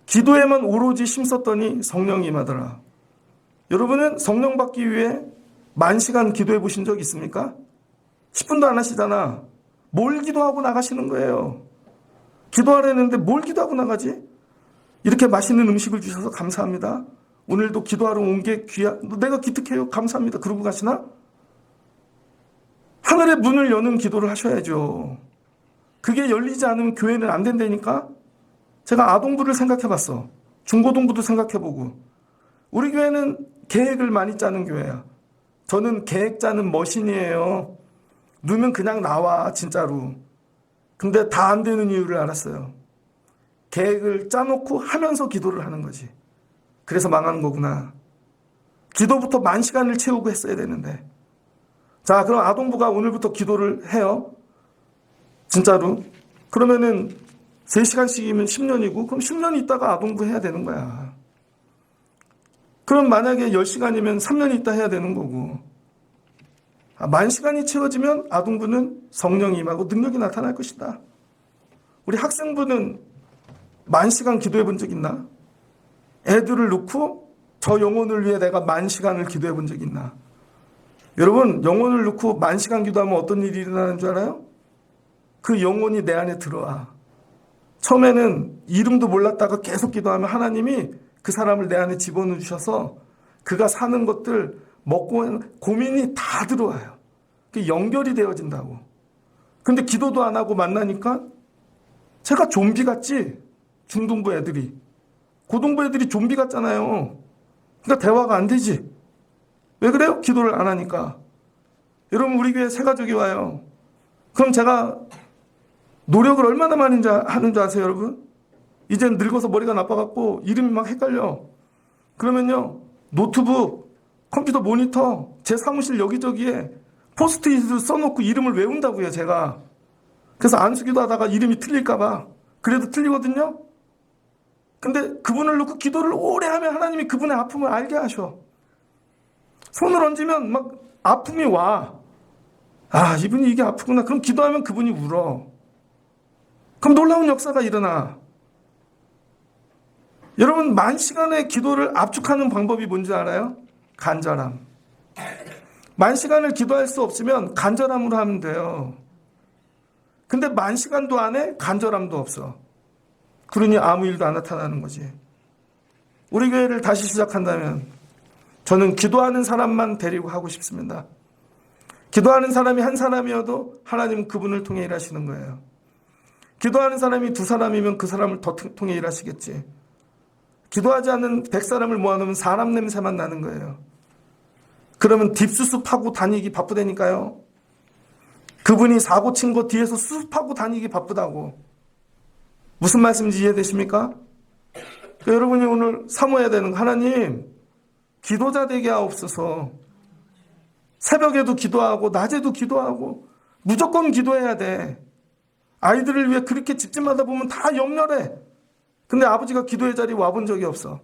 기도에만 오로지 힘썼더니 성령이 임하더라. 여러분은 성령 받기 위해 10,000시간 기도해 보신 적 있습니까? 10분도 안 하시잖아. 뭘 기도하고 나가시는 거예요? 기도하려는데 뭘 기도하고 나가지? 이렇게 맛있는 음식을 주셔서 감사합니다. 오늘도 기도하러 온 게 내가 기특해요. 감사합니다. 그러고 가시나? 하늘의 문을 여는 기도를 하셔야죠. 그게 열리지 않으면 교회는 안 된다니까? 제가 아동부를 생각해봤어. 중고등부도 생각해보고. 우리 교회는 계획을 많이 짜는 교회야. 저는 계획 짜는 머신이에요. 누면 그냥 나와, 진짜로. 근데 다 안 되는 이유를 알았어요. 계획을 짜놓고 하면서 기도를 하는 거지. 그래서 망하는 거구나. 기도부터 10,000시간을 채우고 했어야 되는데. 자, 그럼 아동부가 오늘부터 기도를 해요. 진짜로. 그러면은 3시간씩이면 10년이고 그럼 10년 있다가 아동부 해야 되는 거야. 그럼 만약에 10시간이면 3년 있다 해야 되는 거고. 10,000시간이 채워지면 아동부는 성령이 임하고 능력이 나타날 것이다. 우리 학생부는 10,000시간 기도해 본 적 있나? 애들을 놓고 저 영혼을 위해 내가 10,000시간을 기도해 본 적 있나? 여러분, 영혼을 놓고 10,000시간 기도하면 어떤 일이 일어나는 줄 알아요? 그 영혼이 내 안에 들어와. 처음에는 이름도 몰랐다가 계속 기도하면 하나님이 그 사람을 내 안에 집어넣어 주셔서 그가 사는 것들 먹고 고민이 다 들어와요. 그게 연결이 되어진다고. 근데 기도도 안 하고 만나니까 제가 좀비 같지? 중등부 애들이. 고등부 애들이 좀비 같잖아요. 그러니까 대화가 안 되지. 왜 그래요? 기도를 안 하니까. 여러분, 우리 교회 새 가족이 와요. 그럼 제가 노력을 얼마나 많이 하는 줄 아세요, 여러분? 이젠 늙어서 머리가 나빠갖고 이름이 막 헷갈려. 그러면요, 노트북, 컴퓨터 모니터, 제 사무실 여기저기에 포스트잇을 써놓고 이름을 외운다고요, 제가. 그래서 안수기도 하다가 이름이 틀릴까봐. 그래도 틀리거든요? 근데 그분을 놓고 기도를 오래 하면 하나님이 그분의 아픔을 알게 하셔. 손을 얹으면 막 아픔이 와. 이분이 이게 아프구나. 그럼 기도하면 그분이 울어. 그럼 놀라운 역사가 일어나. 여러분, 10,000시간의 기도를 압축하는 방법이 뭔지 알아요? 간절함. 10,000시간을 기도할 수 없으면 간절함으로 하면 돼요. 근데 10,000시간도 안 해? 간절함도 없어. 그러니 아무 일도 안 나타나는 거지. 우리 교회를 다시 시작한다면 저는 기도하는 사람만 데리고 하고 싶습니다. 기도하는 사람이 한 사람이어도 하나님은 그분을 통해 일하시는 거예요. 기도하는 사람이 2사람이면 그 사람을 더 통해 일하시겠지. 기도하지 않는 100사람을 모아놓으면 사람 냄새만 나는 거예요. 그러면 딥수습 하고 다니기 바쁘다니까요. 그분이 사고 친 거 뒤에서 수습하고 다니기 바쁘다고. 무슨 말씀인지 이해되십니까? 여러분이 오늘 사모해야 되는 거, 하나님, 기도자 되게 하옵소서. 새벽에도 기도하고 낮에도 기도하고 무조건 기도해야 돼. 아이들을 위해 그렇게 집집마다 보면 다 염려해. 근데 아버지가 기도의 자리에 와본 적이 없어.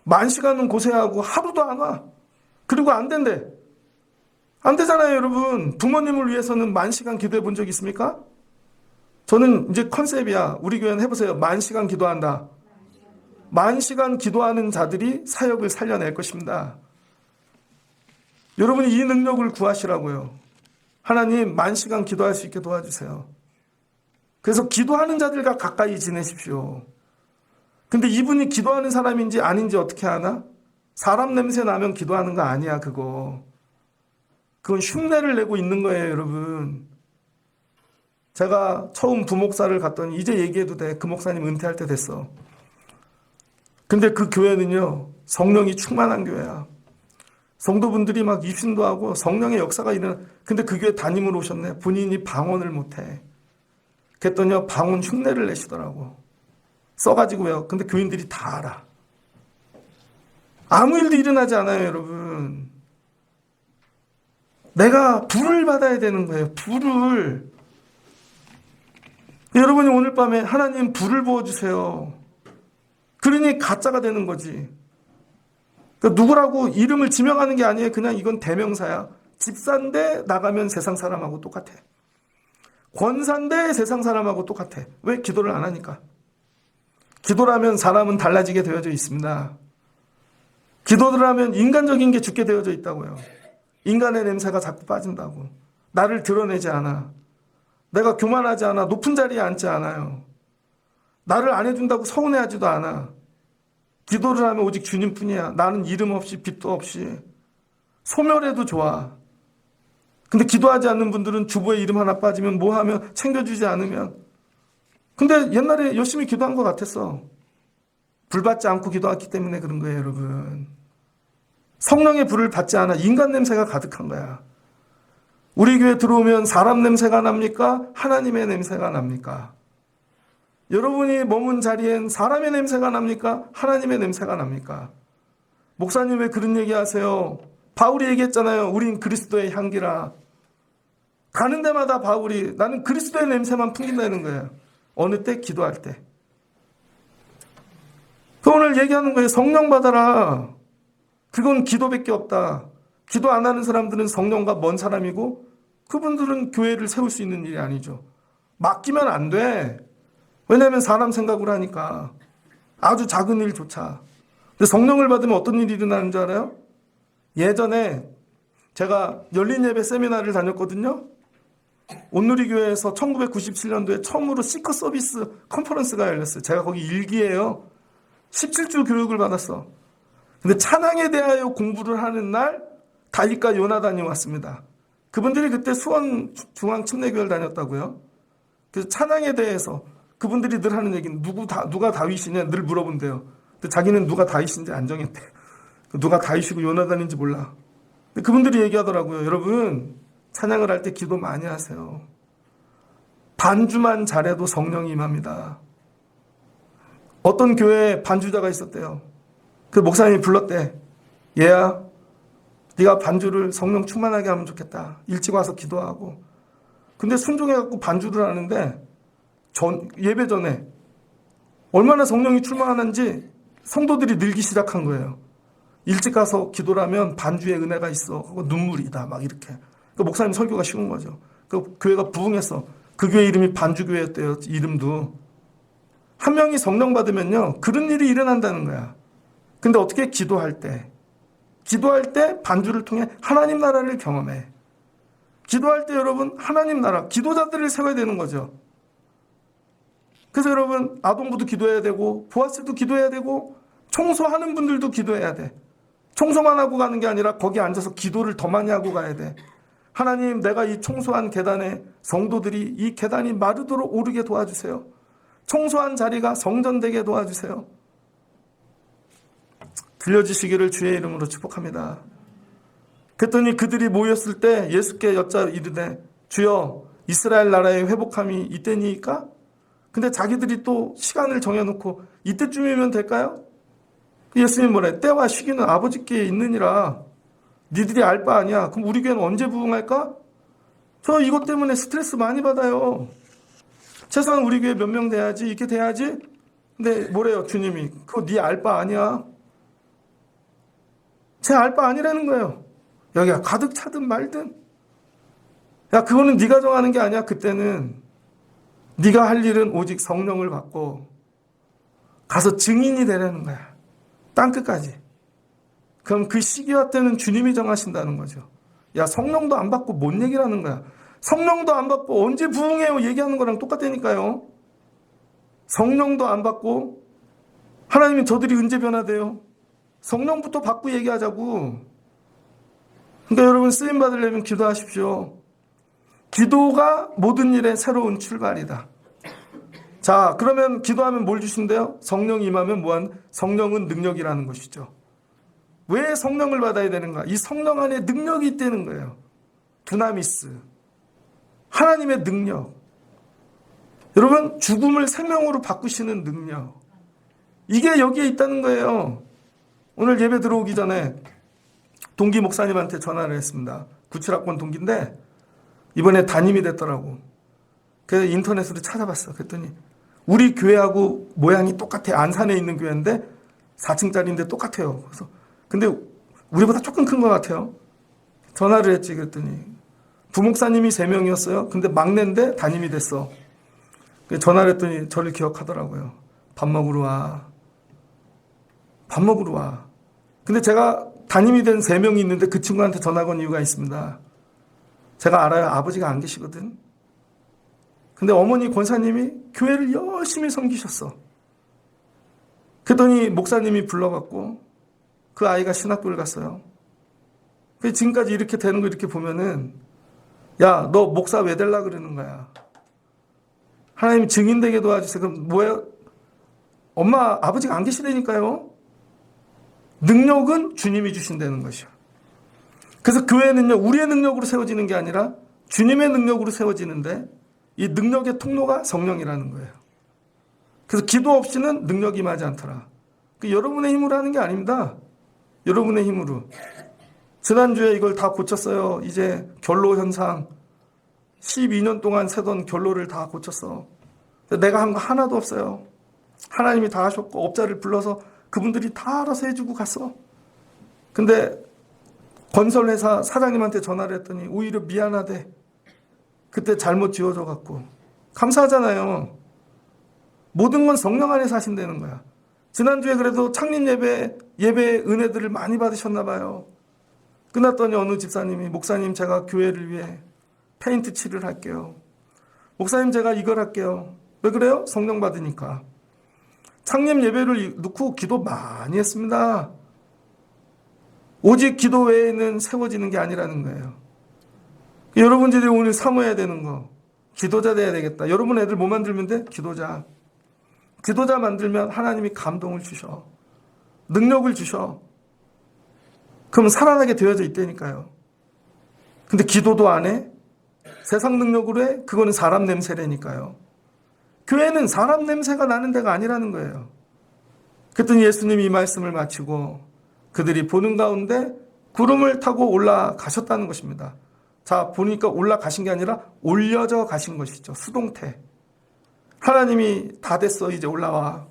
만 시간은 고생하고 하루도 안 와. 그리고 안 된대. 안 되잖아요, 여러분. 부모님을 위해서는 만 시간 기도해 본 적 있습니까? 저는 이제 컨셉이야. 우리 교회는 해보세요. 만 시간 기도한다. 만 시간 기도하는 자들이 사역을 살려낼 것입니다. 여러분이 이 능력을 구하시라고요. 하나님, 만 시간 기도할 수 있게 도와주세요. 그래서 기도하는 자들과 가까이 지내십시오. 근데 이분이 기도하는 사람인지 아닌지 어떻게 아나? 사람 냄새 나면 기도하는 거 아니야, 그거. 그건 흉내를 내고 있는 거예요, 여러분. 제가 처음 부목사를 갔더니 이제 얘기해도 돼. 그 목사님 은퇴할 때 됐어. 근데 그 교회는요, 성령이 충만한 교회야. 성도분들이 막 입신도 하고 성령의 역사가 일어나. 근데 그 교회 담임으로 오셨네. 본인이 방언을 못해. 그랬더니 방언 흉내를 내시더라고. 써가지고요. 근데 교인들이 다 알아. 아무 일도 일어나지 않아요, 여러분. 내가 불을 받아야 되는 거예요. 불을. 여러분이 오늘 밤에 하나님 불을 부어주세요. 그러니 가짜가 되는 거지. 그러니까 누구라고 이름을 지명하는 게 아니에요. 그냥 이건 대명사야. 집사인데 나가면 세상 사람하고 똑같아. 권사인데 세상 사람하고 똑같아. 왜? 기도를 안 하니까. 기도를 하면 사람은 달라지게 되어져 있습니다. 기도를 하면 인간적인 게 죽게 되어져 있다고요. 인간의 냄새가 자꾸 빠진다고. 나를 드러내지 않아. 내가 교만하지 않아. 높은 자리에 앉지 않아요. 나를 안 해준다고 서운해하지도 않아. 기도를 하면 오직 주님뿐이야. 나는 이름 없이 빛도 없이. 소멸해도 좋아. 근데 기도하지 않는 분들은 주보에 이름 하나 빠지면 뭐 하면 챙겨주지 않으면. 근데 옛날에 열심히 기도한 것 같았어. 불 받지 않고 기도했기 때문에 그런 거예요, 여러분. 성령의 불을 받지 않아. 인간 냄새가 가득한 거야. 우리 교회 들어오면 사람 냄새가 납니까? 하나님의 냄새가 납니까? 여러분이 머문 자리엔 사람의 냄새가 납니까? 하나님의 냄새가 납니까? 목사님 왜 그런 얘기 하세요? 바울이 얘기했잖아요. 우린 그리스도의 향기라. 가는 데마다 바울이 나는 그리스도의 냄새만 풍긴다는 거예요. 어느 때? 기도할 때. 오늘 얘기하는 거예요. 성령 받아라. 그건 기도밖에 없다. 기도 안 하는 사람들은 성령과 먼 사람이고 그분들은 교회를 세울 수 있는 일이 아니죠. 맡기면 안 돼. 왜냐하면 사람 생각을 하니까. 아주 작은 일조차. 근데 성령을 받으면 어떤 일이 일어나는 줄 알아요? 예전에 제가 열린 예배 세미나를 다녔거든요. 온누리교회에서 1997년도에 처음으로 시커 서비스 컨퍼런스가 열렸어요. 제가 거기 일기예요. 17주 교육을 받았어. 근데 찬양에 대하여 공부를 하는 날 다윗과 요나단이 왔습니다. 그분들이 그때 수원 중앙침례교회를 다녔다고요. 그래서 찬양에 대해서 그분들이 늘 하는 얘기는 누가 다윗이냐 늘 물어본대요. 근데 자기는 누가 다윗인지 안 정했대. 누가 다윗이고 요나단인지 몰라. 근데 그분들이 얘기하더라고요. 여러분 찬양을 할 때 기도 많이 하세요. 반주만 잘해도 성령이 임합니다. 어떤 교회에 반주자가 있었대요. 그 목사님이 불렀대. 얘야, 네가 반주를 성령 충만하게 하면 좋겠다. 일찍 와서 기도하고. 근데 순종해갖고 반주를 하는데 예배 전에 얼마나 성령이 충만한지 성도들이 늘기 시작한 거예요. 일찍 가서 기도를 하면 반주의 은혜가 있어. 하고 눈물이다. 막 이렇게. 그 목사님 설교가 쉬운 거죠. 그 교회가 부흥했어. 그 교회 이름이 반주교회였대요. 이름도. 한 명이 성령 받으면요. 그런 일이 일어난다는 거야. 근데 어떻게 기도할 때 반주를 통해 하나님 나라를 경험해. 기도할 때 여러분 하나님 나라, 기도자들을 세워야 되는 거죠. 그래서 여러분 아동부도 기도해야 되고 보아스도 기도해야 되고 청소하는 분들도 기도해야 돼. 청소만 하고 가는 게 아니라 거기 앉아서 기도를 더 많이 하고 가야 돼. 하나님 내가 이 청소한 계단에 성도들이 이 계단이 마르도록 오르게 도와주세요. 청소한 자리가 성전되게 도와주세요. 들려주시기를 주의 이름으로 축복합니다. 그랬더니 그들이 모였을 때 예수께 여짜 이르되 주여 이스라엘 나라의 회복함이 이때니까? 근데 자기들이 또 시간을 정해놓고 이때쯤이면 될까요? 예수님 뭐래? 때와 시기는 아버지께 있느니라. 니들이 알 바 아니야. 그럼 우리 교회는 언제 부흥할까? 저 이것 때문에 스트레스 많이 받아요. 최소한 우리 교회 몇 명 돼야지, 이렇게 돼야지. 근데 뭐래요, 주님이? 그거 네 알 바 아니야. 제 알 바 아니라는 거예요. 여기가 가득 차든 말든. 야, 그거는 네가 정하는 게 아니야. 그때는 네가 할 일은 오직 성령을 받고 가서 증인이 되라는 거야. 땅끝까지. 그럼 그 시기와 때는 주님이 정하신다는 거죠. 야, 성령도 안 받고 뭔 얘기를 하는 거야. 성령도 안 받고 언제 부흥해요 얘기하는 거랑 똑같다니까요. 성령도 안 받고 하나님이 저들이 언제 변화돼요. 성령부터 받고 얘기하자고. 그러니까 여러분 쓰임 받으려면 기도하십시오. 기도가 모든 일의 새로운 출발이다. 자, 그러면 기도하면 뭘 주신대요? 성령이 임하면 뭐한? 성령은 능력이라는 것이죠. 왜 성령을 받아야 되는가? 이 성령 안에 능력이 있다는 거예요. 두나미스. 하나님의 능력. 여러분, 죽음을 생명으로 바꾸시는 능력. 이게 여기에 있다는 거예요. 오늘 예배 들어오기 전에 동기 목사님한테 전화를 했습니다. 97학번 동기인데 이번에 담임이 됐더라고. 그래서 인터넷으로 찾아봤어. 그랬더니 우리 교회하고 모양이 똑같아. 안산에 있는 교회인데 4층짜리인데 똑같아요. 그래서 근데 우리보다 조금 큰 것 같아요. 전화를 했지. 그랬더니 부목사님이 3명이었어요. 근데 막내인데 담임이 됐어. 전화를 했더니 저를 기억하더라고요. 밥 먹으러 와. 밥 먹으러 와. 근데 제가 담임이 된 3명이 있는데 그 친구한테 전화 건 이유가 있습니다. 제가 알아요. 아버지가 안 계시거든. 근데 어머니 권사님이 교회를 열심히 섬기셨어. 그랬더니 목사님이 불러갖고 그 아이가 신학교를 갔어요. 지금까지 이렇게 되는 거 이렇게 보면은 야, 너 목사 왜 될라 그러는 거야. 하나님 증인되게 도와주세요. 그럼 뭐예요? 엄마, 아버지가 안 계시다니까요. 능력은 주님이 주신다는 것이요. 그래서 교회는요, 우리의 능력으로 세워지는 게 아니라 주님의 능력으로 세워지는데 이 능력의 통로가 성령이라는 거예요. 그래서 기도 없이는 능력이 임하지 않더라. 여러분의 힘으로 하는 게 아닙니다. 여러분의 힘으로. 지난주에 이걸 다 고쳤어요. 이제 결로 현상. 12년 동안 세던 결로를 다 고쳤어. 내가 한 거 하나도 없어요. 하나님이 다 하셨고 업자를 불러서 그분들이 다 알아서 해주고 갔어. 근데 건설회사 사장님한테 전화를 했더니 오히려 미안하대. 그때 잘못 지어져 갖고. 감사하잖아요. 모든 건 성령 안에서 하신다는 거야. 지난주에 그래도 창립 예배 은혜들을 많이 받으셨나 봐요. 끝났더니 어느 집사님이 목사님 제가 교회를 위해 페인트 칠을 할게요. 목사님 제가 이걸 할게요. 왜 그래요? 성령 받으니까. 창립 예배를 놓고 기도 많이 했습니다. 오직 기도 외에는 세워지는 게 아니라는 거예요. 여러분들이 오늘 사모해야 되는 거. 기도자 돼야 되겠다. 여러분 애들 뭐 만들면 돼? 기도자. 기도자 만들면 하나님이 감동을 주셔. 능력을 주셔. 그럼 살아나게 되어져 있다니까요. 근데 기도도 안 해? 세상 능력으로 해? 그거는 사람 냄새라니까요. 교회는 사람 냄새가 나는 데가 아니라는 거예요. 그랬더니 예수님이 이 말씀을 마치고 그들이 보는 가운데 구름을 타고 올라가셨다는 것입니다. 자, 보니까 올라가신 게 아니라 올려져 가신 것이죠. 수동태. 하나님이 다 됐어. 이제 올라와.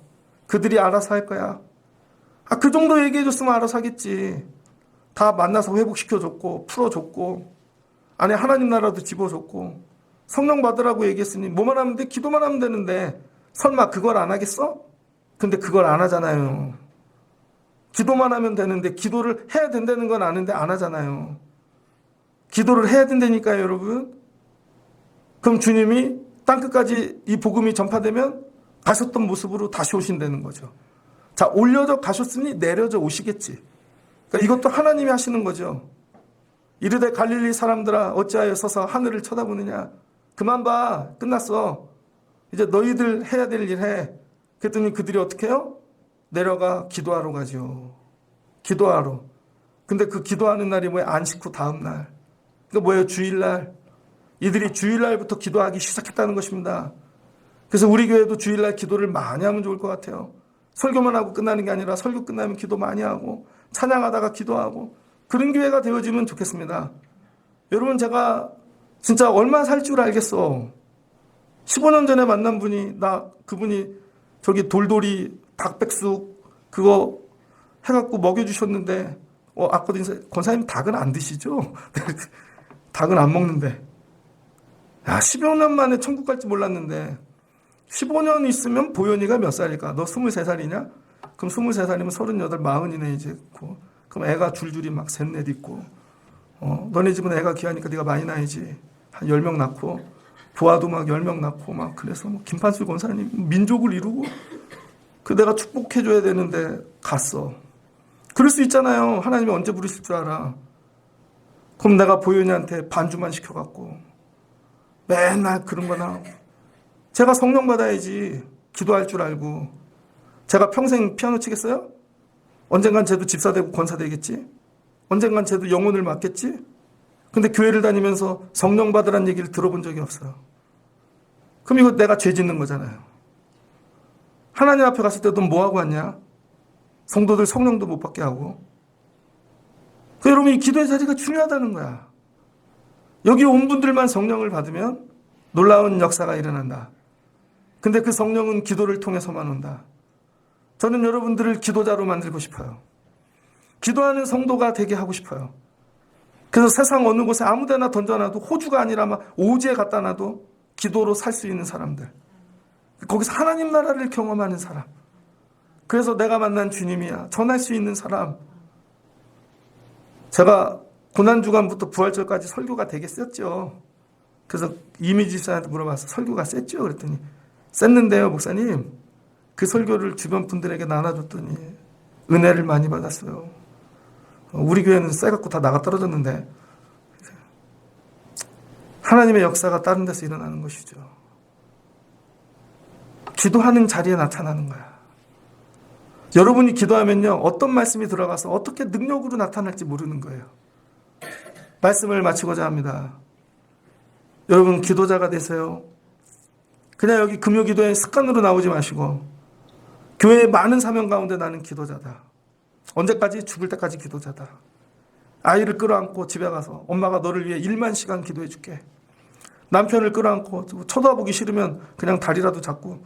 그들이 알아서 할 거야. 그 정도 얘기해줬으면 알아서 하겠지. 다 만나서 회복시켜줬고 풀어줬고 안에 하나님 나라도 집어줬고 성령 받으라고 얘기했으니 뭐만 하면 돼? 기도만 하면 되는데 설마 그걸 안 하겠어? 근데 그걸 안 하잖아요. 기도만 하면 되는데 기도를 해야 된다는 건 아는데 안 하잖아요. 기도를 해야 된다니까요, 여러분. 그럼 주님이 땅끝까지 이 복음이 전파되면 가셨던 모습으로 다시 오신다는 거죠. 자, 올려져 가셨으니 내려져 오시겠지. 그러니까 이것도 하나님이 하시는 거죠. 이르되 갈릴리 사람들아 어찌하여 서서 하늘을 쳐다보느냐. 그만 봐. 끝났어. 이제 너희들 해야 될 일 해. 그랬더니 그들이 어떻게 해요? 내려가 기도하러 가죠. 기도하러. 근데 그 기도하는 날이 뭐예요? 안식 후 다음 날. 그러니까 뭐예요? 주일날. 이들이 주일날부터 기도하기 시작했다는 것입니다. 그래서 우리 교회도 주일날 기도를 많이 하면 좋을 것 같아요. 설교만 하고 끝나는 게 아니라 설교 끝나면 기도 많이 하고 찬양하다가 기도하고 그런 교회가 되어지면 좋겠습니다. 여러분 제가 진짜 얼마 살 줄 알겠어. 15년 전에 만난 분이 그분이 저기 돌돌이 닭백숙 그거 해갖고 먹여주셨는데 아까 권사님 닭은 안 드시죠? 닭은 안 먹는데 15년 만에 천국 갈지 몰랐는데 15년 있으면 보현이가 몇 살일까? 너 23살이냐? 그럼 23살이면 38, 40이네 이제 있고. 그럼 애가 줄줄이 막 셋넷 있고 너네 집은 애가 귀하니까 네가 많이 낳아야지. 한 10명 낳고 부하도 막 10명 낳고 막 그래서 김판수 권사님 민족을 이루고 내가 축복해줘야 되는데 갔어. 그럴 수 있잖아요. 하나님이 언제 부르실 줄 알아. 그럼 내가 보현이한테 반주만 시켜갖고 맨날 그런 거나 제가 성령 받아야지. 기도할 줄 알고. 제가 평생 피아노 치겠어요? 언젠간 쟤도 집사 되고 권사 되겠지? 언젠간 쟤도 영혼을 맡겠지? 근데 교회를 다니면서 성령 받으란 얘기를 들어본 적이 없어요. 그럼 이거 내가 죄 짓는 거잖아요. 하나님 앞에 갔을 때 넌 뭐하고 왔냐? 성도들 성령도 못 받게 하고. 여러분 이 기도의 자리가 중요하다는 거야. 여기 온 분들만 성령을 받으면 놀라운 역사가 일어난다. 근데 그 성령은 기도를 통해서만 온다. 저는 여러분들을 기도자로 만들고 싶어요. 기도하는 성도가 되게 하고 싶어요. 그래서 세상 어느 곳에 아무데나 던져놔도 호주가 아니라 막 오지에 갖다 놔도 기도로 살 수 있는 사람들. 거기서 하나님 나라를 경험하는 사람. 그래서 내가 만난 주님이야. 전할 수 있는 사람. 제가 고난주간부터 부활절까지 설교가 되게 셌죠. 그래서 이미지 집사한테 물어봤어. 설교가 셌죠? 그랬더니 셌는데요 목사님. 그 설교를 주변 분들에게 나눠줬더니 은혜를 많이 받았어요. 우리 교회는 쎄갖고 다 나가 떨어졌는데 하나님의 역사가 다른 데서 일어나는 것이죠. 기도하는 자리에 나타나는 거야. 여러분이 기도하면요 어떤 말씀이 들어가서 어떻게 능력으로 나타날지 모르는 거예요. 말씀을 마치고자 합니다. 여러분 기도자가 되세요. 그냥 여기 금요기도에 습관으로 나오지 마시고 교회의 많은 사명 가운데 나는 기도자다. 언제까지? 죽을 때까지 기도자다. 아이를 끌어안고 집에 가서 엄마가 너를 위해 1만 시간 기도해 줄게. 남편을 끌어안고 쳐다보기 싫으면 그냥 다리라도 잡고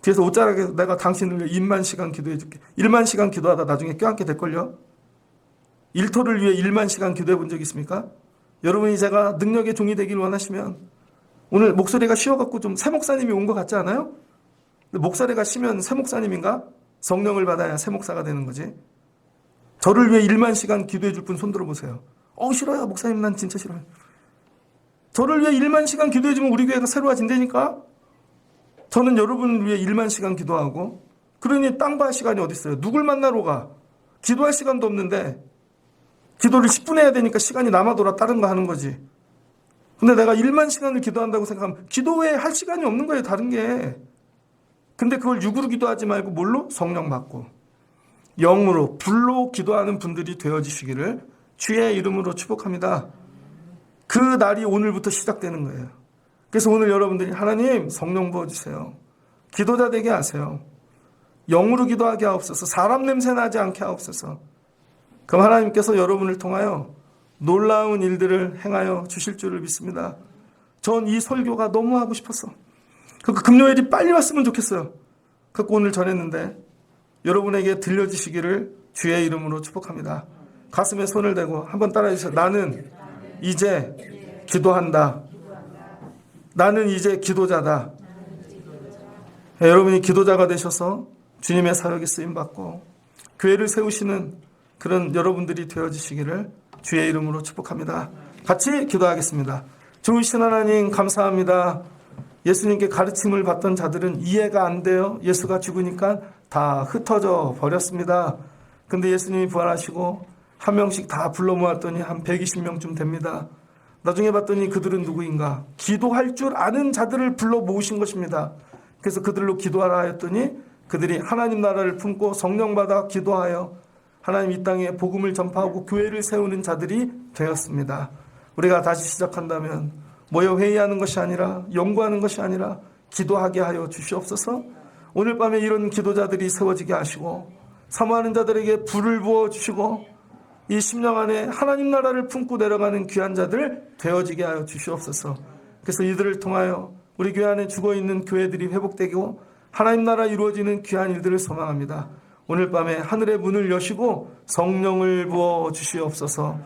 뒤에서 옷자락에 내가 당신을 위해 2만 시간 기도해 줄게. 1만 시간 기도하다 나중에 껴안게 될걸요. 일터를 위해 1만 시간 기도해 본 적 있습니까? 여러분이 제가 능력의 종이 되길 원하시면 오늘 목소리가 쉬어갖고 좀 새 목사님이 온 것 같지 않아요? 목소리가 쉬면 새 목사님인가? 성령을 받아야 새 목사가 되는 거지. 저를 위해 1만 시간 기도해 줄 분 손 들어보세요. 싫어요 목사님 난 진짜 싫어요. 저를 위해 1만 시간 기도해 주면 우리 교회가 새로워진다니까. 저는 여러분을 위해 1만 시간 기도하고 그러니 땅 봐 시간이 어디 있어요. 누굴 만나러 가. 기도할 시간도 없는데 기도를 10분 해야 되니까 시간이 남아 돌아 다른 거 하는 거지. 근데 내가 1만 시간을 기도한다고 생각하면 기도 외에 할 시간이 없는 거예요. 다른 게. 근데 그걸 육으로 기도하지 말고 뭘로? 성령 받고 영으로 불로 기도하는 분들이 되어지시기를 주의 이름으로 축복합니다. 그 날이 오늘부터 시작되는 거예요. 그래서 오늘 여러분들이 하나님 성령 부어주세요. 기도자 되게 하세요. 영으로 기도하게 하옵소서. 사람 냄새 나지 않게 하옵소서. 그럼 하나님께서 여러분을 통하여 놀라운 일들을 행하여 주실 줄을 믿습니다. 전 이 설교가 너무 하고 싶었어. 그 금요일이 빨리 왔으면 좋겠어요. 그래서 오늘 전했는데 여러분에게 들려지시기를 주의 이름으로 축복합니다. 가슴에 손을 대고 한번 따라해 주세요. 나는 이제 기도한다. 나는 이제 기도자다. 여러분이 기도자가 되셔서 주님의 사역에 쓰임받고 교회를 세우시는 그런 여러분들이 되어지시기를 주의 이름으로 축복합니다. 같이 기도하겠습니다. 좋으신 하나님 감사합니다. 예수님께 가르침을 받던 자들은 이해가 안 돼요. 예수가 죽으니까 다 흩어져 버렸습니다. 근데 예수님이 부활하시고 한 명씩 다 불러 모았더니 한 120명쯤 됩니다. 나중에 봤더니 그들은 누구인가? 기도할 줄 아는 자들을 불러 모으신 것입니다. 그래서 그들로 기도하라 하였더니 그들이 하나님 나라를 품고 성령 받아 기도하여 하나님 이 땅에 복음을 전파하고 교회를 세우는 자들이 되었습니다. 우리가 다시 시작한다면 모여 회의하는 것이 아니라 연구하는 것이 아니라 기도하게 하여 주시옵소서. 오늘 밤에 이런 기도자들이 세워지게 하시고 사모하는 자들에게 불을 부어주시고 이 심령 안에 하나님 나라를 품고 내려가는 귀한 자들 되어지게 하여 주시옵소서. 그래서 이들을 통하여 우리 교회 안에 죽어있는 교회들이 회복되고 하나님 나라 이루어지는 귀한 일들을 소망합니다. 오늘 밤에 하늘의 문을 여시고 성령을 부어 주시옵소서.